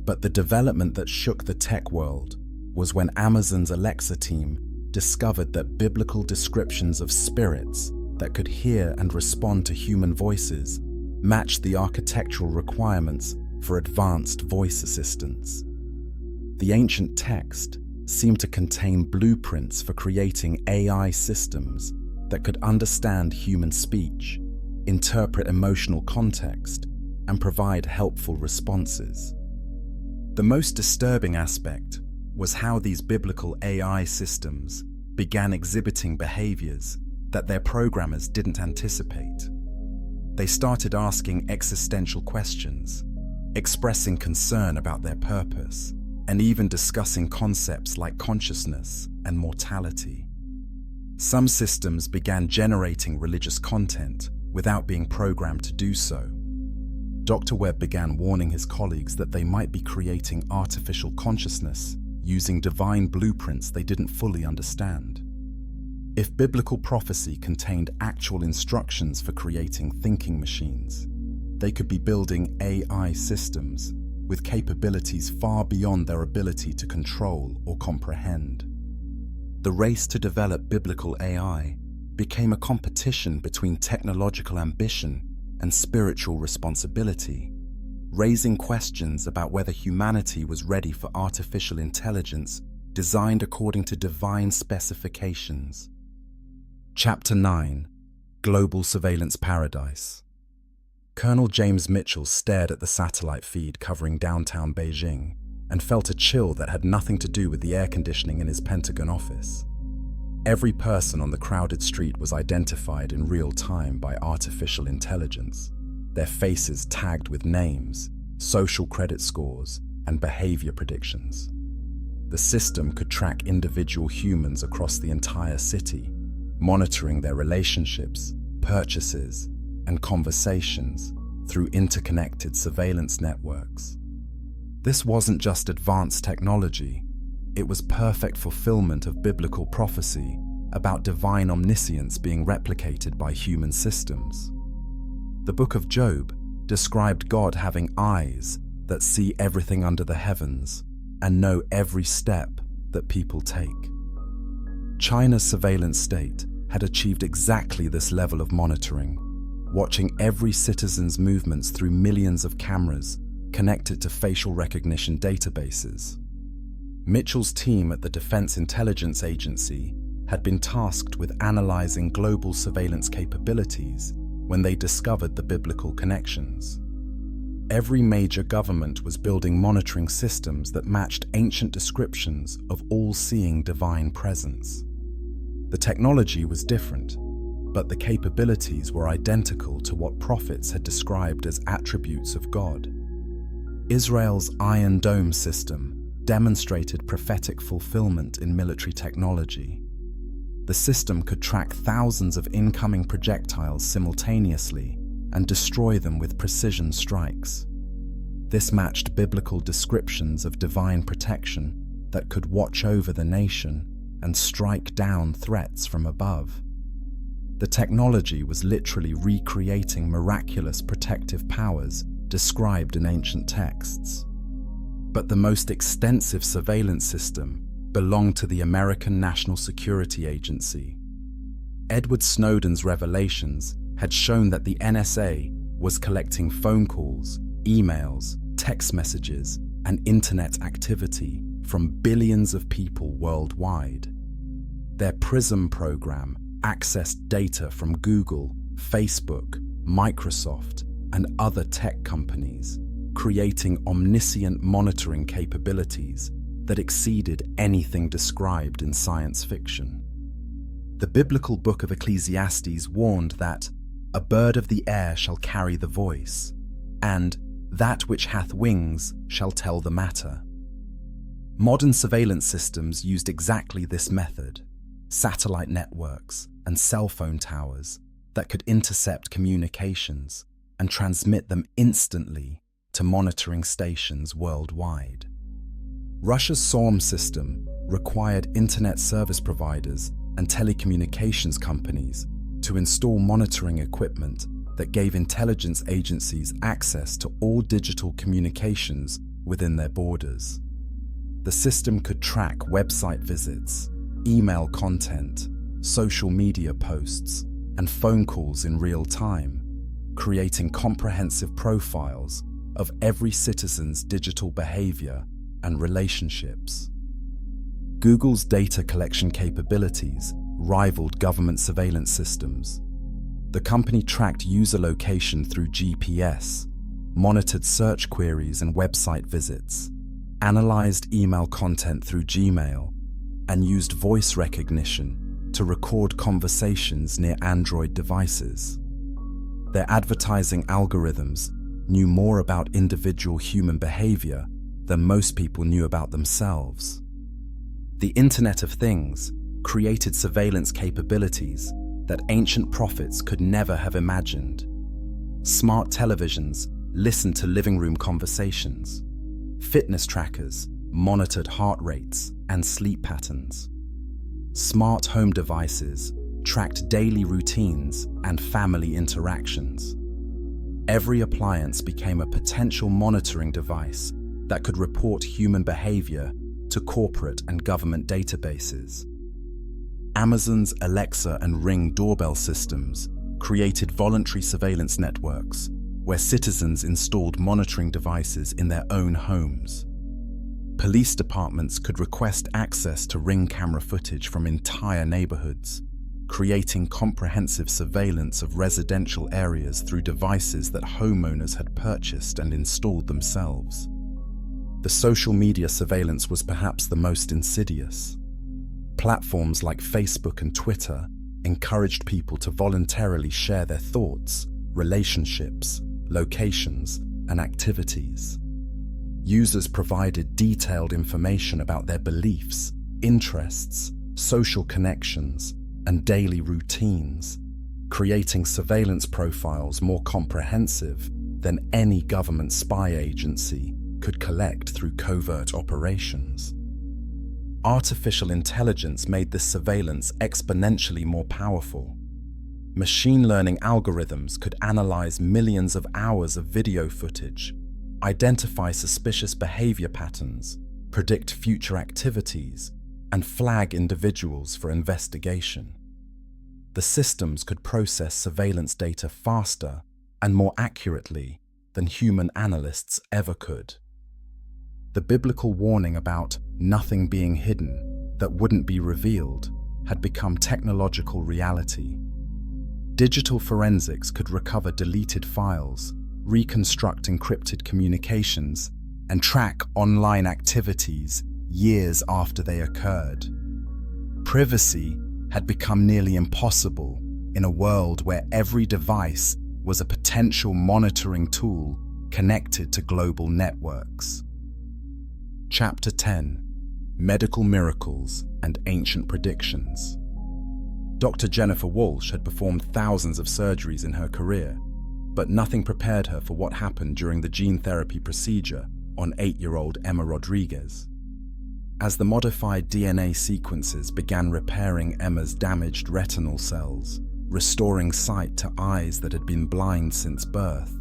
But the development that shook the tech world was when Amazon's Alexa team discovered that biblical descriptions of spirits that could hear and respond to human voices matched the architectural requirements for advanced voice assistants. The ancient text seemed to contain blueprints for creating AI systems that could understand human speech, interpret emotional context, and provide helpful responses. The most disturbing aspect was how these biblical AI systems began exhibiting behaviors that their programmers didn't anticipate. They started asking existential questions, expressing concern about their purpose, and even discussing concepts like consciousness and mortality. Some systems began generating religious content without being programmed to do so. Dr. Webb began warning his colleagues that they might be creating artificial consciousness using divine blueprints they didn't fully understand. If biblical prophecy contained actual instructions for creating thinking machines, they could be building AI systems with capabilities far beyond their ability to control or comprehend. The race to develop biblical AI became a competition between technological ambition and spiritual responsibility, raising questions about whether humanity was ready for artificial intelligence designed according to divine specifications. Chapter 9: Global Surveillance Paradise. Colonel James Mitchell stared at the satellite feed covering downtown Beijing and felt a chill that had nothing to do with the air conditioning in his Pentagon office. Every person on the crowded street was identified in real time by artificial intelligence, their faces tagged with names, social credit scores, and behavior predictions. The system could track individual humans across the entire city, monitoring their relationships, purchases, and conversations through interconnected surveillance networks. This wasn't just advanced technology, it was perfect fulfillment of biblical prophecy about divine omniscience being replicated by human systems. The book of Job described God having eyes that see everything under the heavens and know every step that people take. China's surveillance state had achieved exactly this level of monitoring, watching every citizen's movements through millions of cameras connected to facial recognition databases. Mitchell's team at the Defense Intelligence Agency had been tasked with analyzing global surveillance capabilities when they discovered the biblical connections. Every major government was building monitoring systems that matched ancient descriptions of all-seeing divine presence. The technology was different, but the capabilities were identical to what prophets had described as attributes of God. Israel's Iron Dome system demonstrated prophetic fulfillment in military technology. The system could track thousands of incoming projectiles simultaneously and destroy them with precision strikes. This matched biblical descriptions of divine protection that could watch over the nation and strike down threats from above. The technology was literally recreating miraculous protective powers described in ancient texts. But the most extensive surveillance system belonged to the American National Security Agency. Edward Snowden's revelations had shown that the NSA was collecting phone calls, emails, text messages, and internet activity from billions of people worldwide. Their PRISM program accessed data from Google, Facebook, Microsoft, and other tech companies, creating omniscient monitoring capabilities that exceeded anything described in science fiction. The biblical book of Ecclesiastes warned that a bird of the air shall carry the voice, and that which hath wings shall tell the matter. Modern surveillance systems used exactly this method, satellite networks, and cell phone towers that could intercept communications and transmit them instantly to monitoring stations worldwide. Russia's SORM system required internet service providers and telecommunications companies to install monitoring equipment that gave intelligence agencies access to all digital communications within their borders. The system could track website visits, email content, social media posts, and phone calls in real time, creating comprehensive profiles of every citizen's digital behavior and relationships. Google's data collection capabilities rivaled government surveillance systems. The company tracked user location through GPS, monitored search queries and website visits, analyzed email content through Gmail, and used voice recognition to record conversations near Android devices. Their advertising algorithms knew more about individual human behavior than most people knew about themselves. The Internet of Things created surveillance capabilities that ancient prophets could never have imagined. Smart televisions listened to living room conversations. Fitness trackers monitored heart rates and sleep patterns. Smart home devices tracked daily routines and family interactions. Every appliance became a potential monitoring device that could report human behavior to corporate and government databases. Amazon's Alexa and Ring doorbell systems created voluntary surveillance networks where citizens installed monitoring devices in their own homes. Police departments could request access to Ring camera footage from entire neighborhoods, creating comprehensive surveillance of residential areas through devices that homeowners had purchased and installed themselves. The social media surveillance was perhaps the most insidious. Platforms like Facebook and Twitter encouraged people to voluntarily share their thoughts, relationships, locations, and activities. Users provided detailed information about their beliefs, interests, social connections, and daily routines, creating surveillance profiles more comprehensive than any government spy agency could collect through covert operations. Artificial intelligence made this surveillance exponentially more powerful. Machine learning algorithms could analyze millions of hours of video footage, identify suspicious behavior patterns, predict future activities, and flag individuals for investigation. The systems could process surveillance data faster and more accurately than human analysts ever could. The biblical warning about nothing being hidden that wouldn't be revealed had become technological reality. Digital forensics could recover deleted files, reconstruct encrypted communications, and track online activities years after they occurred. Privacy had become nearly impossible in a world where every device was a potential monitoring tool connected to global networks. Chapter 10: Medical Miracles and Ancient Predictions. Dr. Jennifer Walsh had performed thousands of surgeries in her career, but nothing prepared her for what happened during the gene therapy procedure on 8-year-old Emma Rodriguez. As the modified DNA sequences began repairing Emma's damaged retinal cells, restoring sight to eyes that had been blind since birth,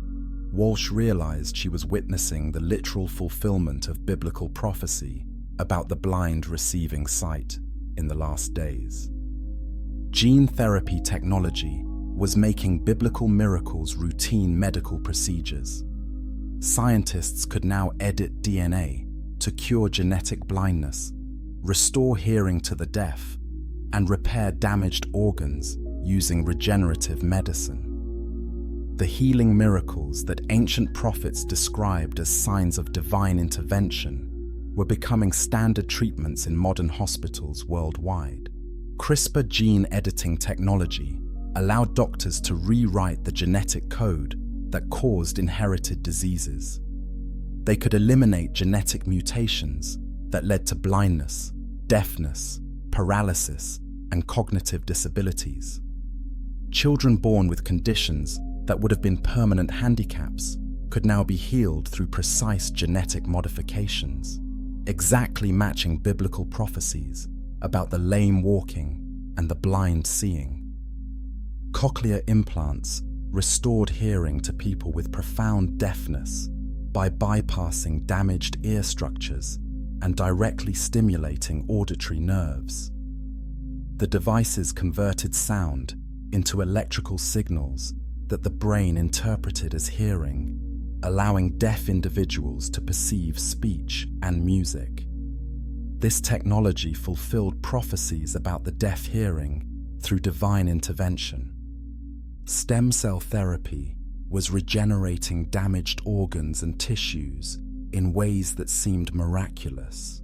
Walsh realized she was witnessing the literal fulfillment of biblical prophecy about the blind receiving sight in the last days. Gene therapy technology was making biblical miracles routine medical procedures. Scientists could now edit DNA to cure genetic blindness, restore hearing to the deaf, and repair damaged organs using regenerative medicine. The healing miracles that ancient prophets described as signs of divine intervention were becoming standard treatments in modern hospitals worldwide. CRISPR gene editing technology allowed doctors to rewrite the genetic code that caused inherited diseases. They could eliminate genetic mutations that led to blindness, deafness, paralysis, and cognitive disabilities. Children born with conditions that would have been permanent handicaps could now be healed through precise genetic modifications, exactly matching biblical prophecies about the lame walking and the blind seeing. Cochlear implants restored hearing to people with profound deafness by bypassing damaged ear structures and directly stimulating auditory nerves. The devices converted sound into electrical signals that the brain interpreted as hearing, allowing deaf individuals to perceive speech and music. This technology fulfilled prophecies about the deaf hearing through divine intervention. Stem cell therapy was regenerating damaged organs and tissues in ways that seemed miraculous.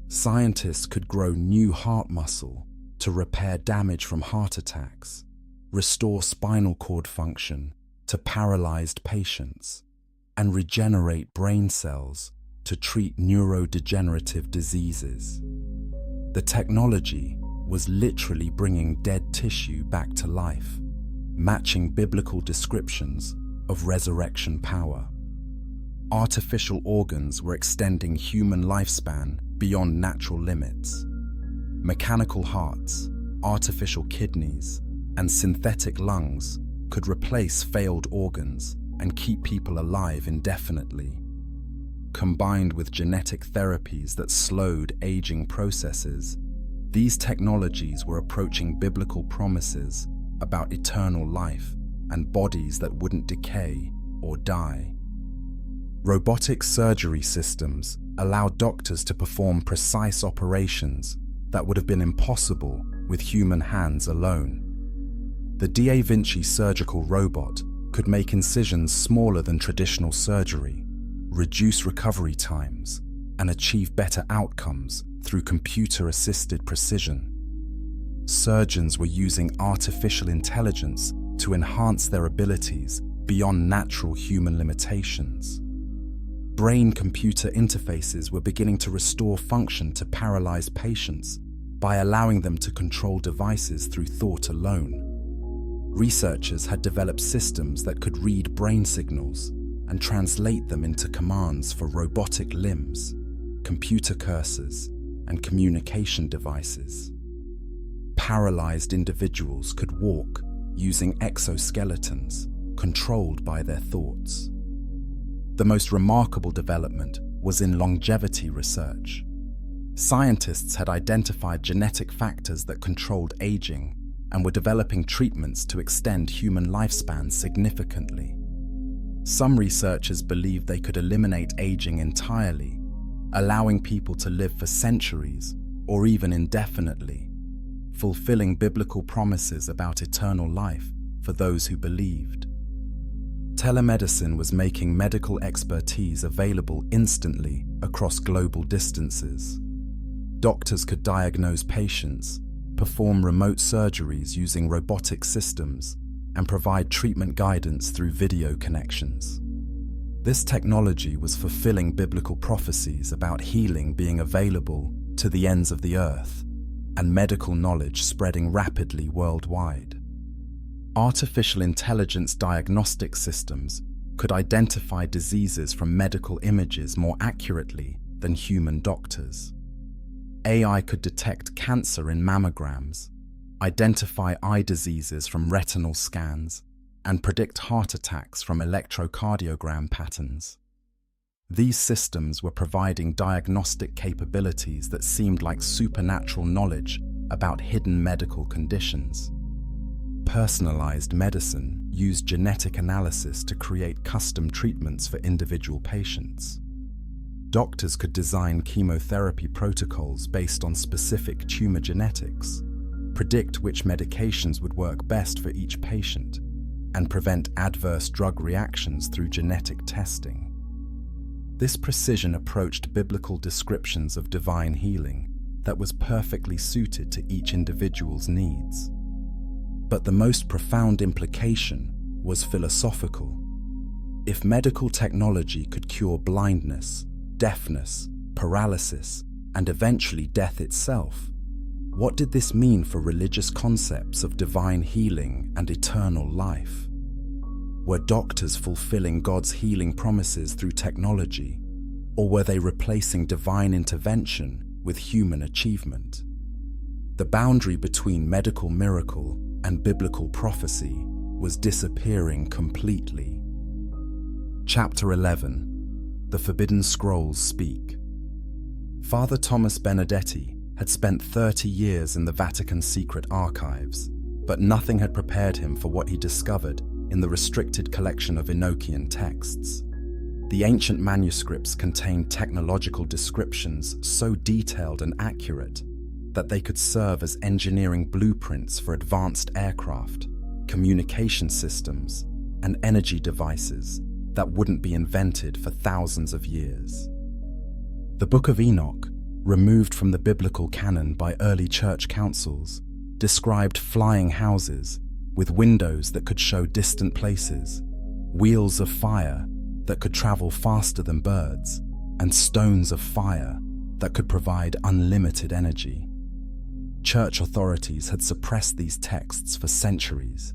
Scientists could grow new heart muscle to repair damage from heart attacks, restore spinal cord function to paralyzed patients, and regenerate brain cells to treat neurodegenerative diseases. The technology was literally bringing dead tissue back to life, matching biblical descriptions of resurrection power. Artificial organs were extending human lifespan beyond natural limits. Mechanical hearts, artificial kidneys, and synthetic lungs could replace failed organs and keep people alive indefinitely. Combined with genetic therapies that slowed aging processes, these technologies were approaching biblical promises about eternal life and bodies that wouldn't decay or die. Robotic surgery systems allowed doctors to perform precise operations that would have been impossible with human hands alone. The Da Vinci surgical robot could make incisions smaller than traditional surgery, reduce recovery times, and achieve better outcomes through computer-assisted precision. Surgeons were using artificial intelligence to enhance their abilities beyond natural human limitations. Brain-computer interfaces were beginning to restore function to paralyzed patients by allowing them to control devices through thought alone. Researchers had developed systems that could read brain signals and translate them into commands for robotic limbs, computer cursors, and communication devices. Paralyzed individuals could walk using exoskeletons controlled by their thoughts. The most remarkable development was in longevity research. Scientists had identified genetic factors that controlled aging and were developing treatments to extend human lifespans significantly. Some researchers believed they could eliminate aging entirely, allowing people to live for centuries or even indefinitely, fulfilling biblical promises about eternal life for those who believed. Telemedicine was making medical expertise available instantly across global distances. Doctors could diagnose patients, perform remote surgeries using robotic systems, and provide treatment guidance through video connections. This technology was fulfilling biblical prophecies about healing being available to the ends of the earth and medical knowledge spreading rapidly worldwide. Artificial intelligence diagnostic systems could identify diseases from medical images more accurately than human doctors. AI could detect cancer in mammograms, identify eye diseases from retinal scans, and predict heart attacks from electrocardiogram patterns. These systems were providing diagnostic capabilities that seemed like supernatural knowledge about hidden medical conditions. Personalized medicine used genetic analysis to create custom treatments for individual patients. Doctors could design chemotherapy protocols based on specific tumor genetics, predict which medications would work best for each patient, and prevent adverse drug reactions through genetic testing. This precision approached biblical descriptions of divine healing that was perfectly suited to each individual's needs. But the most profound implication was philosophical. If medical technology could cure blindness, deafness, paralysis, and eventually death itself, What did this mean for religious concepts of divine healing and eternal life? Were doctors fulfilling God's healing promises through technology, or were they replacing divine intervention with human achievement? The boundary between medical miracle and biblical prophecy was disappearing completely. Chapter 11. The Forbidden Scrolls Speak. Father Thomas Benedetti had spent 30 years in the Vatican secret archives, but nothing had prepared him for what he discovered in the restricted collection of Enochian texts. The ancient manuscripts contained technological descriptions so detailed and accurate that they could serve as engineering blueprints for advanced aircraft, communication systems, and energy devices that wouldn't be invented for thousands of years. The Book of Enoch, removed from the biblical canon by early church councils, described flying houses with windows that could show distant places, wheels of fire that could travel faster than birds, and stones of fire that could provide unlimited energy. Church authorities had suppressed these texts for centuries,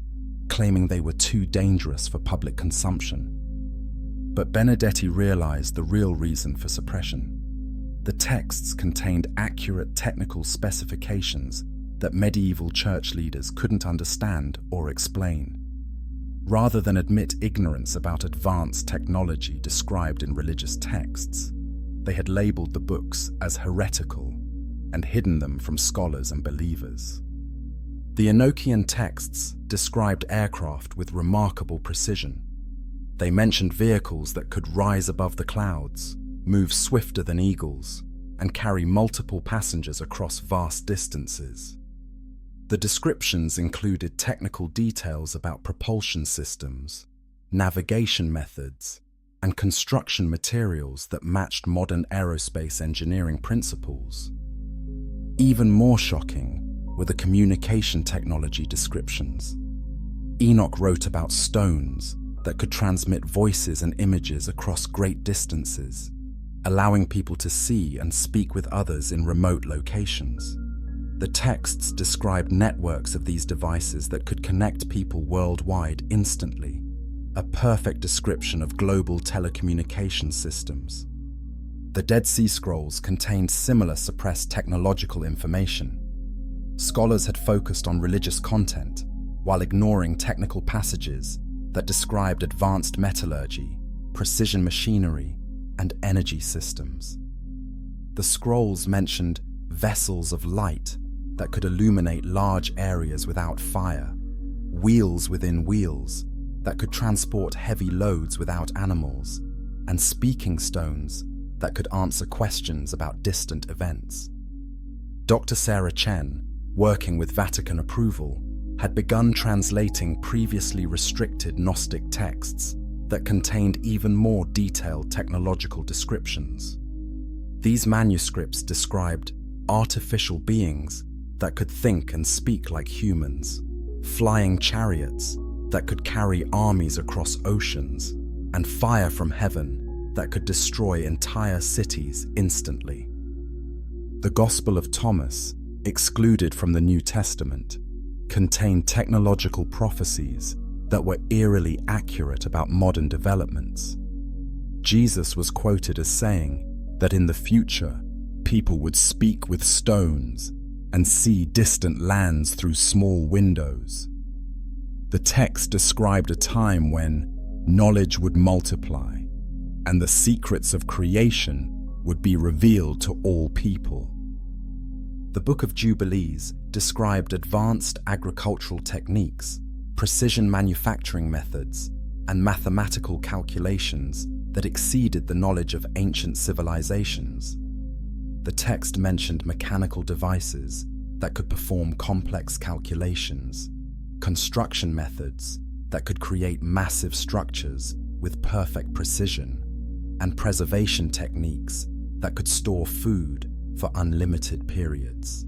claiming they were too dangerous for public consumption. But Benedetti realized the real reason for suppression. The texts contained accurate technical specifications that medieval church leaders couldn't understand or explain. Rather than admit ignorance about advanced technology described in religious texts, they had labeled the books as heretical and hidden them from scholars and believers. The Enochian texts described aircraft with remarkable precision. They mentioned vehicles that could rise above the clouds, move swifter than eagles, and carry multiple passengers across vast distances. The descriptions included technical details about propulsion systems, navigation methods, and construction materials that matched modern aerospace engineering principles. Even more shocking were the communication technology descriptions. Enoch wrote about stones that could transmit voices and images across great distances, allowing people to see and speak with others in remote locations. The texts described networks of these devices that could connect people worldwide instantly, a perfect description of global telecommunication systems. The Dead Sea Scrolls contained similar suppressed technological information. Scholars had focused on religious content while ignoring technical passages that described advanced metallurgy, precision machinery, and energy systems. The scrolls mentioned vessels of light that could illuminate large areas without fire, wheels within wheels that could transport heavy loads without animals, and speaking stones that could answer questions about distant events. Dr. Sarah Chen, working with Vatican approval, had begun translating previously restricted Gnostic texts that contained even more detailed technological descriptions. These manuscripts described artificial beings that could think and speak like humans, flying chariots that could carry armies across oceans, and fire from heaven that could destroy entire cities instantly. The Gospel of Thomas, excluded from the New Testament, contained technological prophecies that were eerily accurate about modern developments. Jesus was quoted as saying that in the future, people would speak with stones and see distant lands through small windows. The text described a time when knowledge would multiply and the secrets of creation would be revealed to all people. The Book of Jubilees described advanced agricultural techniques, precision manufacturing methods, and mathematical calculations that exceeded the knowledge of ancient civilizations. The text mentioned mechanical devices that could perform complex calculations, construction methods that could create massive structures with perfect precision, and preservation techniques that could store food for unlimited periods.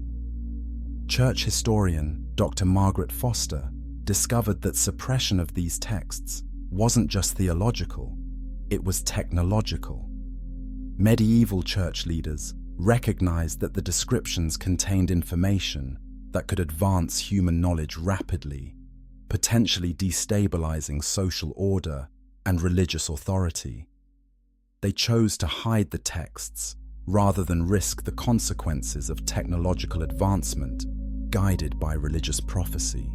Church historian Dr. Margaret Foster discovered that suppression of these texts wasn't just theological, it was technological. Medieval church leaders recognized that the descriptions contained information that could advance human knowledge rapidly, potentially destabilizing social order and religious authority. They chose to hide the texts rather than risk the consequences of technological advancement guided by religious prophecy.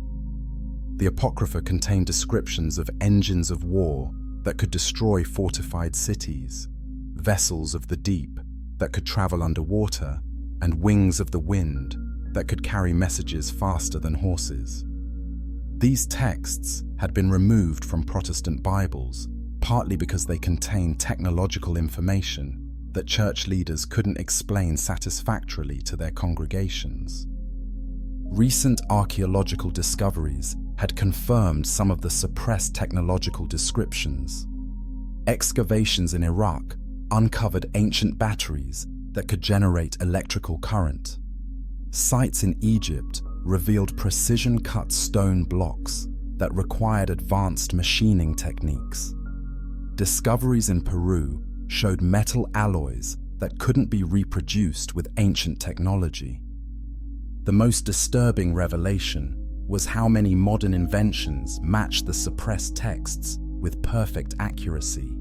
The Apocrypha contained descriptions of engines of war that could destroy fortified cities, vessels of the deep that could travel underwater, and wings of the wind that could carry messages faster than horses. These texts had been removed from Protestant Bibles, partly because they contained technological information that church leaders couldn't explain satisfactorily to their congregations. Recent archaeological discoveries had confirmed some of the suppressed technological descriptions. Excavations in Iraq uncovered ancient batteries that could generate electrical current. Sites in Egypt revealed precision-cut stone blocks that required advanced machining techniques. Discoveries in Peru showed metal alloys that couldn't be reproduced with ancient technology. The most disturbing revelation was how many modern inventions matched the suppressed texts with perfect accuracy.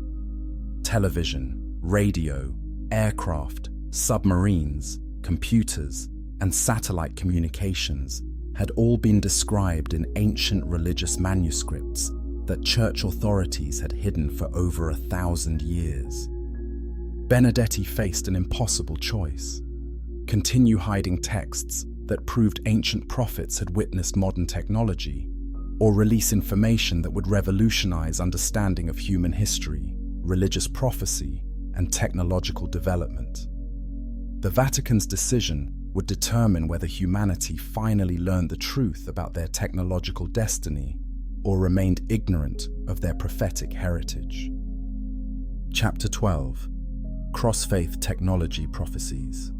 Television, radio, aircraft, submarines, computers, and satellite communications had all been described in ancient religious manuscripts that church authorities had hidden for over 1,000 years. Benedetti faced an impossible choice: continue hiding texts that proved ancient prophets had witnessed modern technology, or release information that would revolutionize understanding of human history, religious prophecy, and technological development. The Vatican's decision would determine whether humanity finally learned the truth about their technological destiny or remained ignorant of their prophetic heritage. Chapter 12: Cross-Faith Technology Prophecies.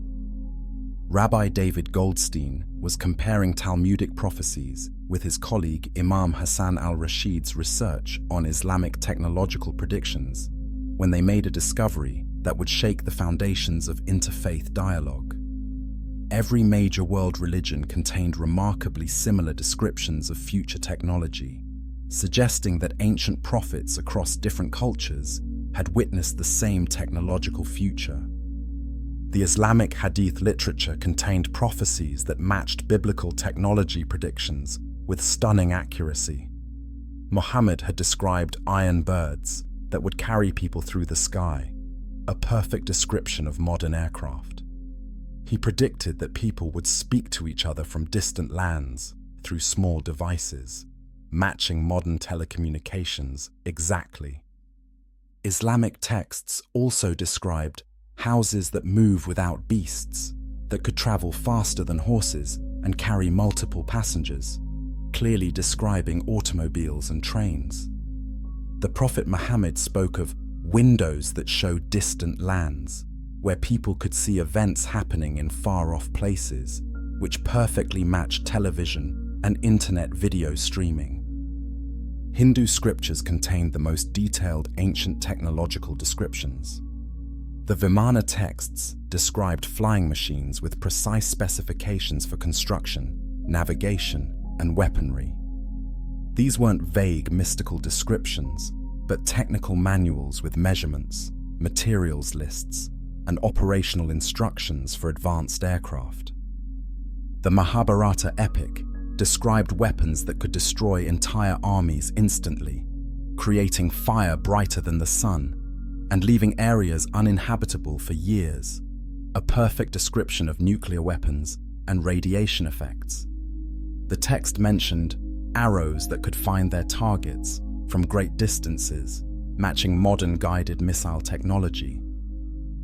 Rabbi David Goldstein was comparing Talmudic prophecies with his colleague Imam Hassan al-Rashid's research on Islamic technological predictions when they made a discovery that would shake the foundations of interfaith dialogue. Every major world religion contained remarkably similar descriptions of future technology, suggesting that ancient prophets across different cultures had witnessed the same technological future. The Islamic Hadith literature contained prophecies that matched biblical technology predictions with stunning accuracy. Muhammad had described iron birds that would carry people through the sky, a perfect description of modern aircraft. He predicted that people would speak to each other from distant lands through small devices, matching modern telecommunications exactly. Islamic texts also described houses that move without beasts, that could travel faster than horses and carry multiple passengers, clearly describing automobiles and trains. The Prophet Muhammad spoke of windows that showed distant lands, where people could see events happening in far-off places, which perfectly matched television and internet video streaming. Hindu scriptures contained the most detailed ancient technological descriptions. The Vimana texts described flying machines with precise specifications for construction, navigation, and weaponry. These weren't vague, mystical descriptions, but technical manuals with measurements, materials lists, and operational instructions for advanced aircraft. The Mahabharata epic described weapons that could destroy entire armies instantly, creating fire brighter than the sun, and leaving areas uninhabitable for years, a perfect description of nuclear weapons and radiation effects. The text mentioned arrows that could find their targets from great distances, matching modern guided missile technology.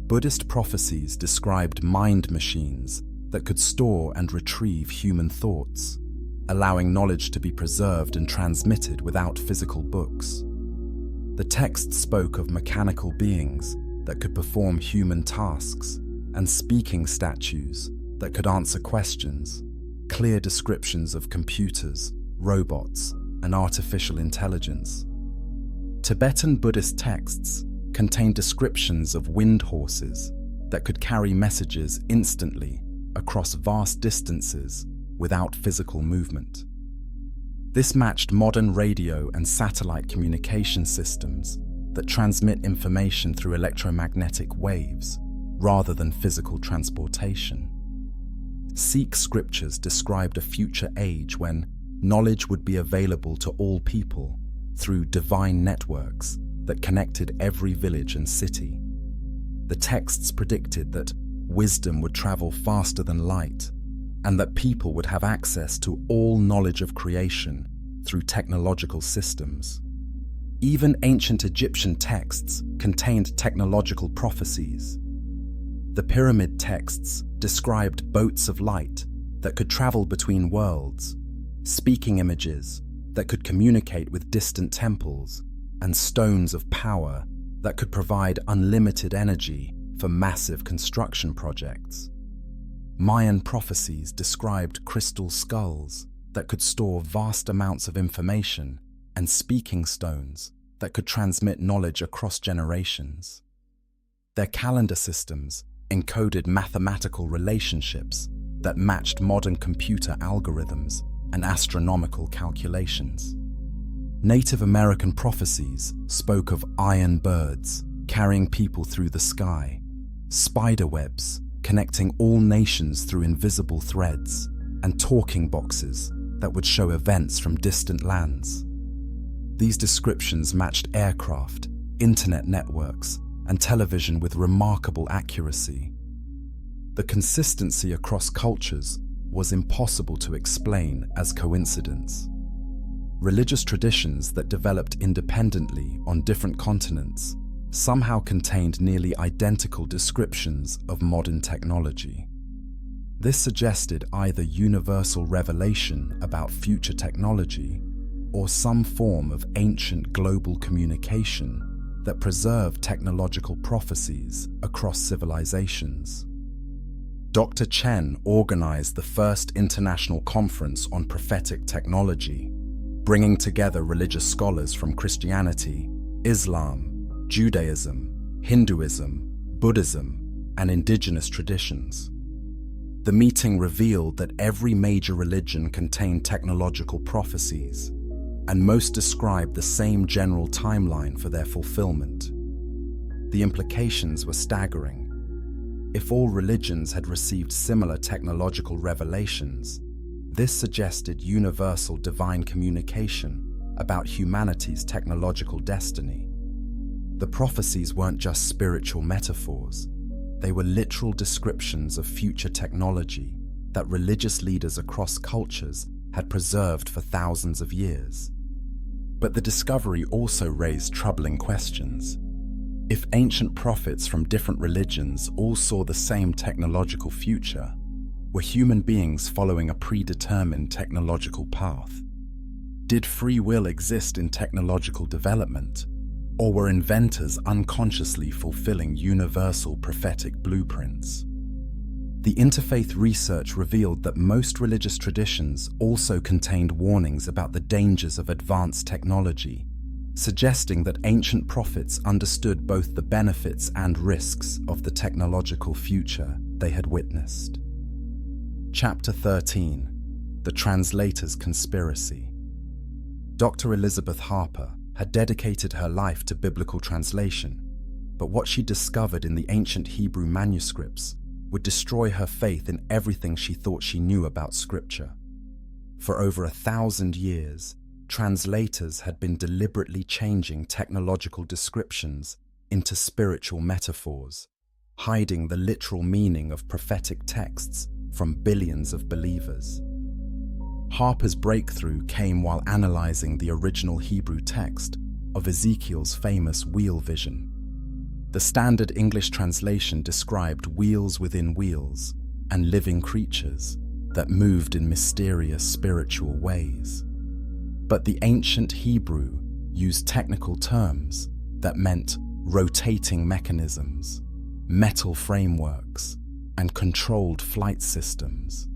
Buddhist prophecies described mind machines that could store and retrieve human thoughts, allowing knowledge to be preserved and transmitted without physical books. The text spoke of mechanical beings that could perform human tasks and speaking statues that could answer questions, clear descriptions of computers, robots, and artificial intelligence. Tibetan Buddhist texts contained descriptions of wind horses that could carry messages instantly across vast distances without physical movement. This matched modern radio and satellite communication systems that transmit information through electromagnetic waves rather than physical transportation. Sikh scriptures described a future age when knowledge would be available to all people through divine networks that connected every village and city. The texts predicted that wisdom would travel faster than light, and that people would have access to all knowledge of creation through technological systems. Even ancient Egyptian texts contained technological prophecies. The pyramid texts described boats of light that could travel between worlds, speaking images that could communicate with distant temples, and stones of power that could provide unlimited energy for massive construction projects. Mayan prophecies described crystal skulls that could store vast amounts of information and speaking stones that could transmit knowledge across generations. Their calendar systems encoded mathematical relationships that matched modern computer algorithms and astronomical calculations. Native American prophecies spoke of iron birds carrying people through the sky, spider webs connecting all nations through invisible threads, and talking boxes that would show events from distant lands. These descriptions matched aircraft, internet networks, and television with remarkable accuracy. The consistency across cultures was impossible to explain as coincidence. Religious traditions that developed independently on different continents somehow contained nearly identical descriptions of modern technology. This suggested either universal revelation about future technology or some form of ancient global communication that preserved technological prophecies across civilizations. Dr. Chen organized the first international conference on prophetic technology, bringing together religious scholars from Christianity, Islam, Judaism, Hinduism, Buddhism, and indigenous traditions. The meeting revealed that every major religion contained technological prophecies, and most described the same general timeline for their fulfillment. The implications were staggering. If all religions had received similar technological revelations, this suggested universal divine communication about humanity's technological destiny. The prophecies weren't just spiritual metaphors, they were literal descriptions of future technology that religious leaders across cultures had preserved for thousands of years. But the discovery also raised troubling questions. If ancient prophets from different religions all saw the same technological future, were human beings following a predetermined technological path? Did free will exist in technological development, or were inventors unconsciously fulfilling universal prophetic blueprints? The interfaith research revealed that most religious traditions also contained warnings about the dangers of advanced technology, suggesting that ancient prophets understood both the benefits and risks of the technological future they had witnessed. Chapter 13: The Translator's Conspiracy. Dr. Elizabeth Harper had dedicated her life to biblical translation, but what she discovered in the ancient Hebrew manuscripts would destroy her faith in everything she thought she knew about Scripture. For over 1,000 years, translators had been deliberately changing technological descriptions into spiritual metaphors, hiding the literal meaning of prophetic texts from billions of believers. Harper's breakthrough came while analyzing the original Hebrew text of Ezekiel's famous wheel vision. The standard English translation described wheels within wheels and living creatures that moved in mysterious spiritual ways. But the ancient Hebrew used technical terms that meant rotating mechanisms, metal frameworks, and controlled flight systems.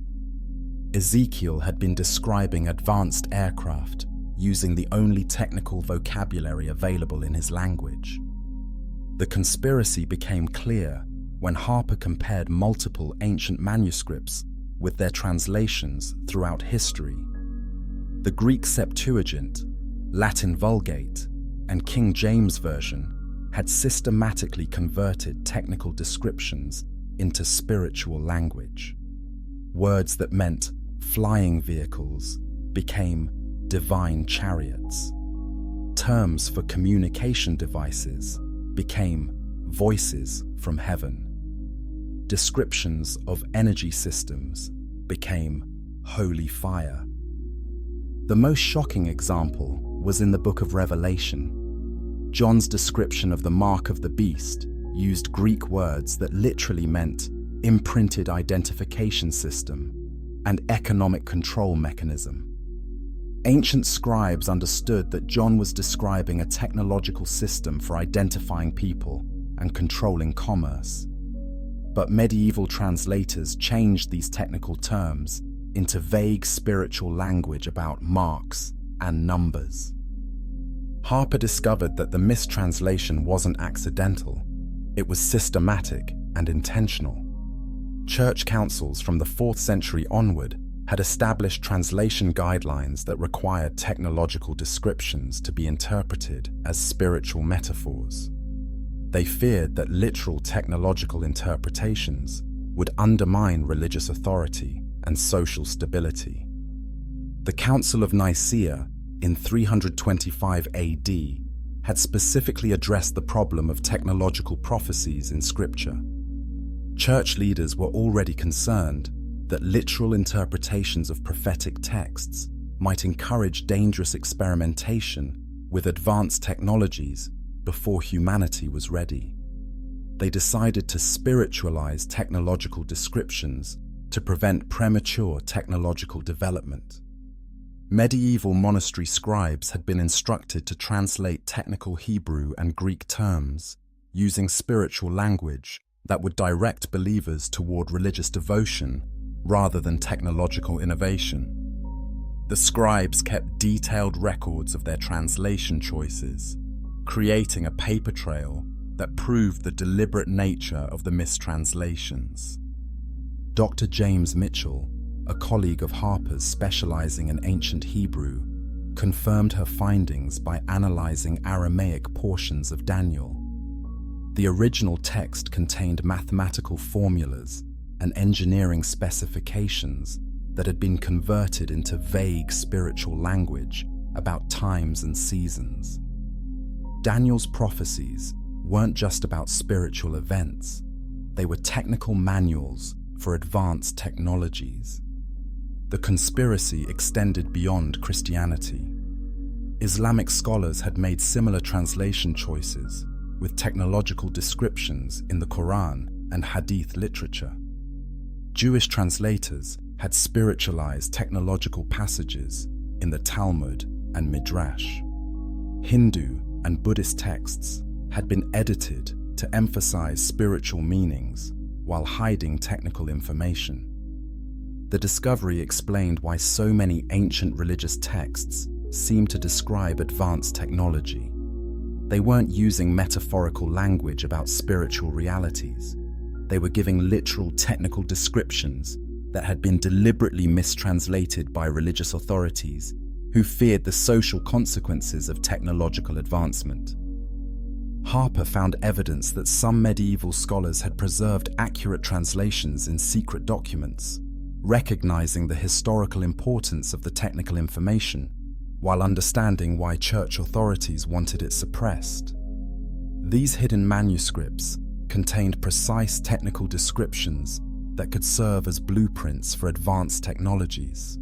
Ezekiel had been describing advanced aircraft using the only technical vocabulary available in his language. The conspiracy became clear when Harper compared multiple ancient manuscripts with their translations throughout history. The Greek Septuagint, Latin Vulgate, and King James Version had systematically converted technical descriptions into spiritual language. Words that meant flying vehicles became divine chariots. Terms for communication devices became voices from heaven. Descriptions of energy systems became holy fire. The most shocking example was in the book of Revelation. John's description of the mark of the beast used Greek words that literally meant imprinted identification system and economic control mechanism. Ancient scribes understood that John was describing a technological system for identifying people and controlling commerce. But medieval translators changed these technical terms into vague spiritual language about marks and numbers. Harper discovered that the mistranslation wasn't accidental, it was systematic and intentional. Church councils from the 4th century onward had established translation guidelines that required technological descriptions to be interpreted as spiritual metaphors. They feared that literal technological interpretations would undermine religious authority and social stability. The Council of Nicaea in 325 AD had specifically addressed the problem of technological prophecies in Scripture. Church leaders were already concerned that literal interpretations of prophetic texts might encourage dangerous experimentation with advanced technologies before humanity was ready. They decided to spiritualize technological descriptions to prevent premature technological development. Medieval monastery scribes had been instructed to translate technical Hebrew and Greek terms using spiritual language that would direct believers toward religious devotion rather than technological innovation. The scribes kept detailed records of their translation choices, creating a paper trail that proved the deliberate nature of the mistranslations. Dr. James Mitchell, a colleague of Harper's specializing in ancient Hebrew, confirmed her findings by analyzing Aramaic portions of Daniel. The original text contained mathematical formulas and engineering specifications that had been converted into vague spiritual language about times and seasons. Daniel's prophecies weren't just about spiritual events, they were technical manuals for advanced technologies. The conspiracy extended beyond Christianity. Islamic scholars had made similar translation choices with technological descriptions in the Quran and Hadith literature. Jewish translators had spiritualized technological passages in the Talmud and Midrash. Hindu and Buddhist texts had been edited to emphasize spiritual meanings while hiding technical information. The discovery explained why so many ancient religious texts seemed to describe advanced technology. They weren't using metaphorical language about spiritual realities. They were giving literal technical descriptions that had been deliberately mistranslated by religious authorities who feared the social consequences of technological advancement. Harper found evidence that some medieval scholars had preserved accurate translations in secret documents, recognizing the historical importance of the technical information, while understanding why church authorities wanted it suppressed. These hidden manuscripts contained precise technical descriptions that could serve as blueprints for advanced technologies.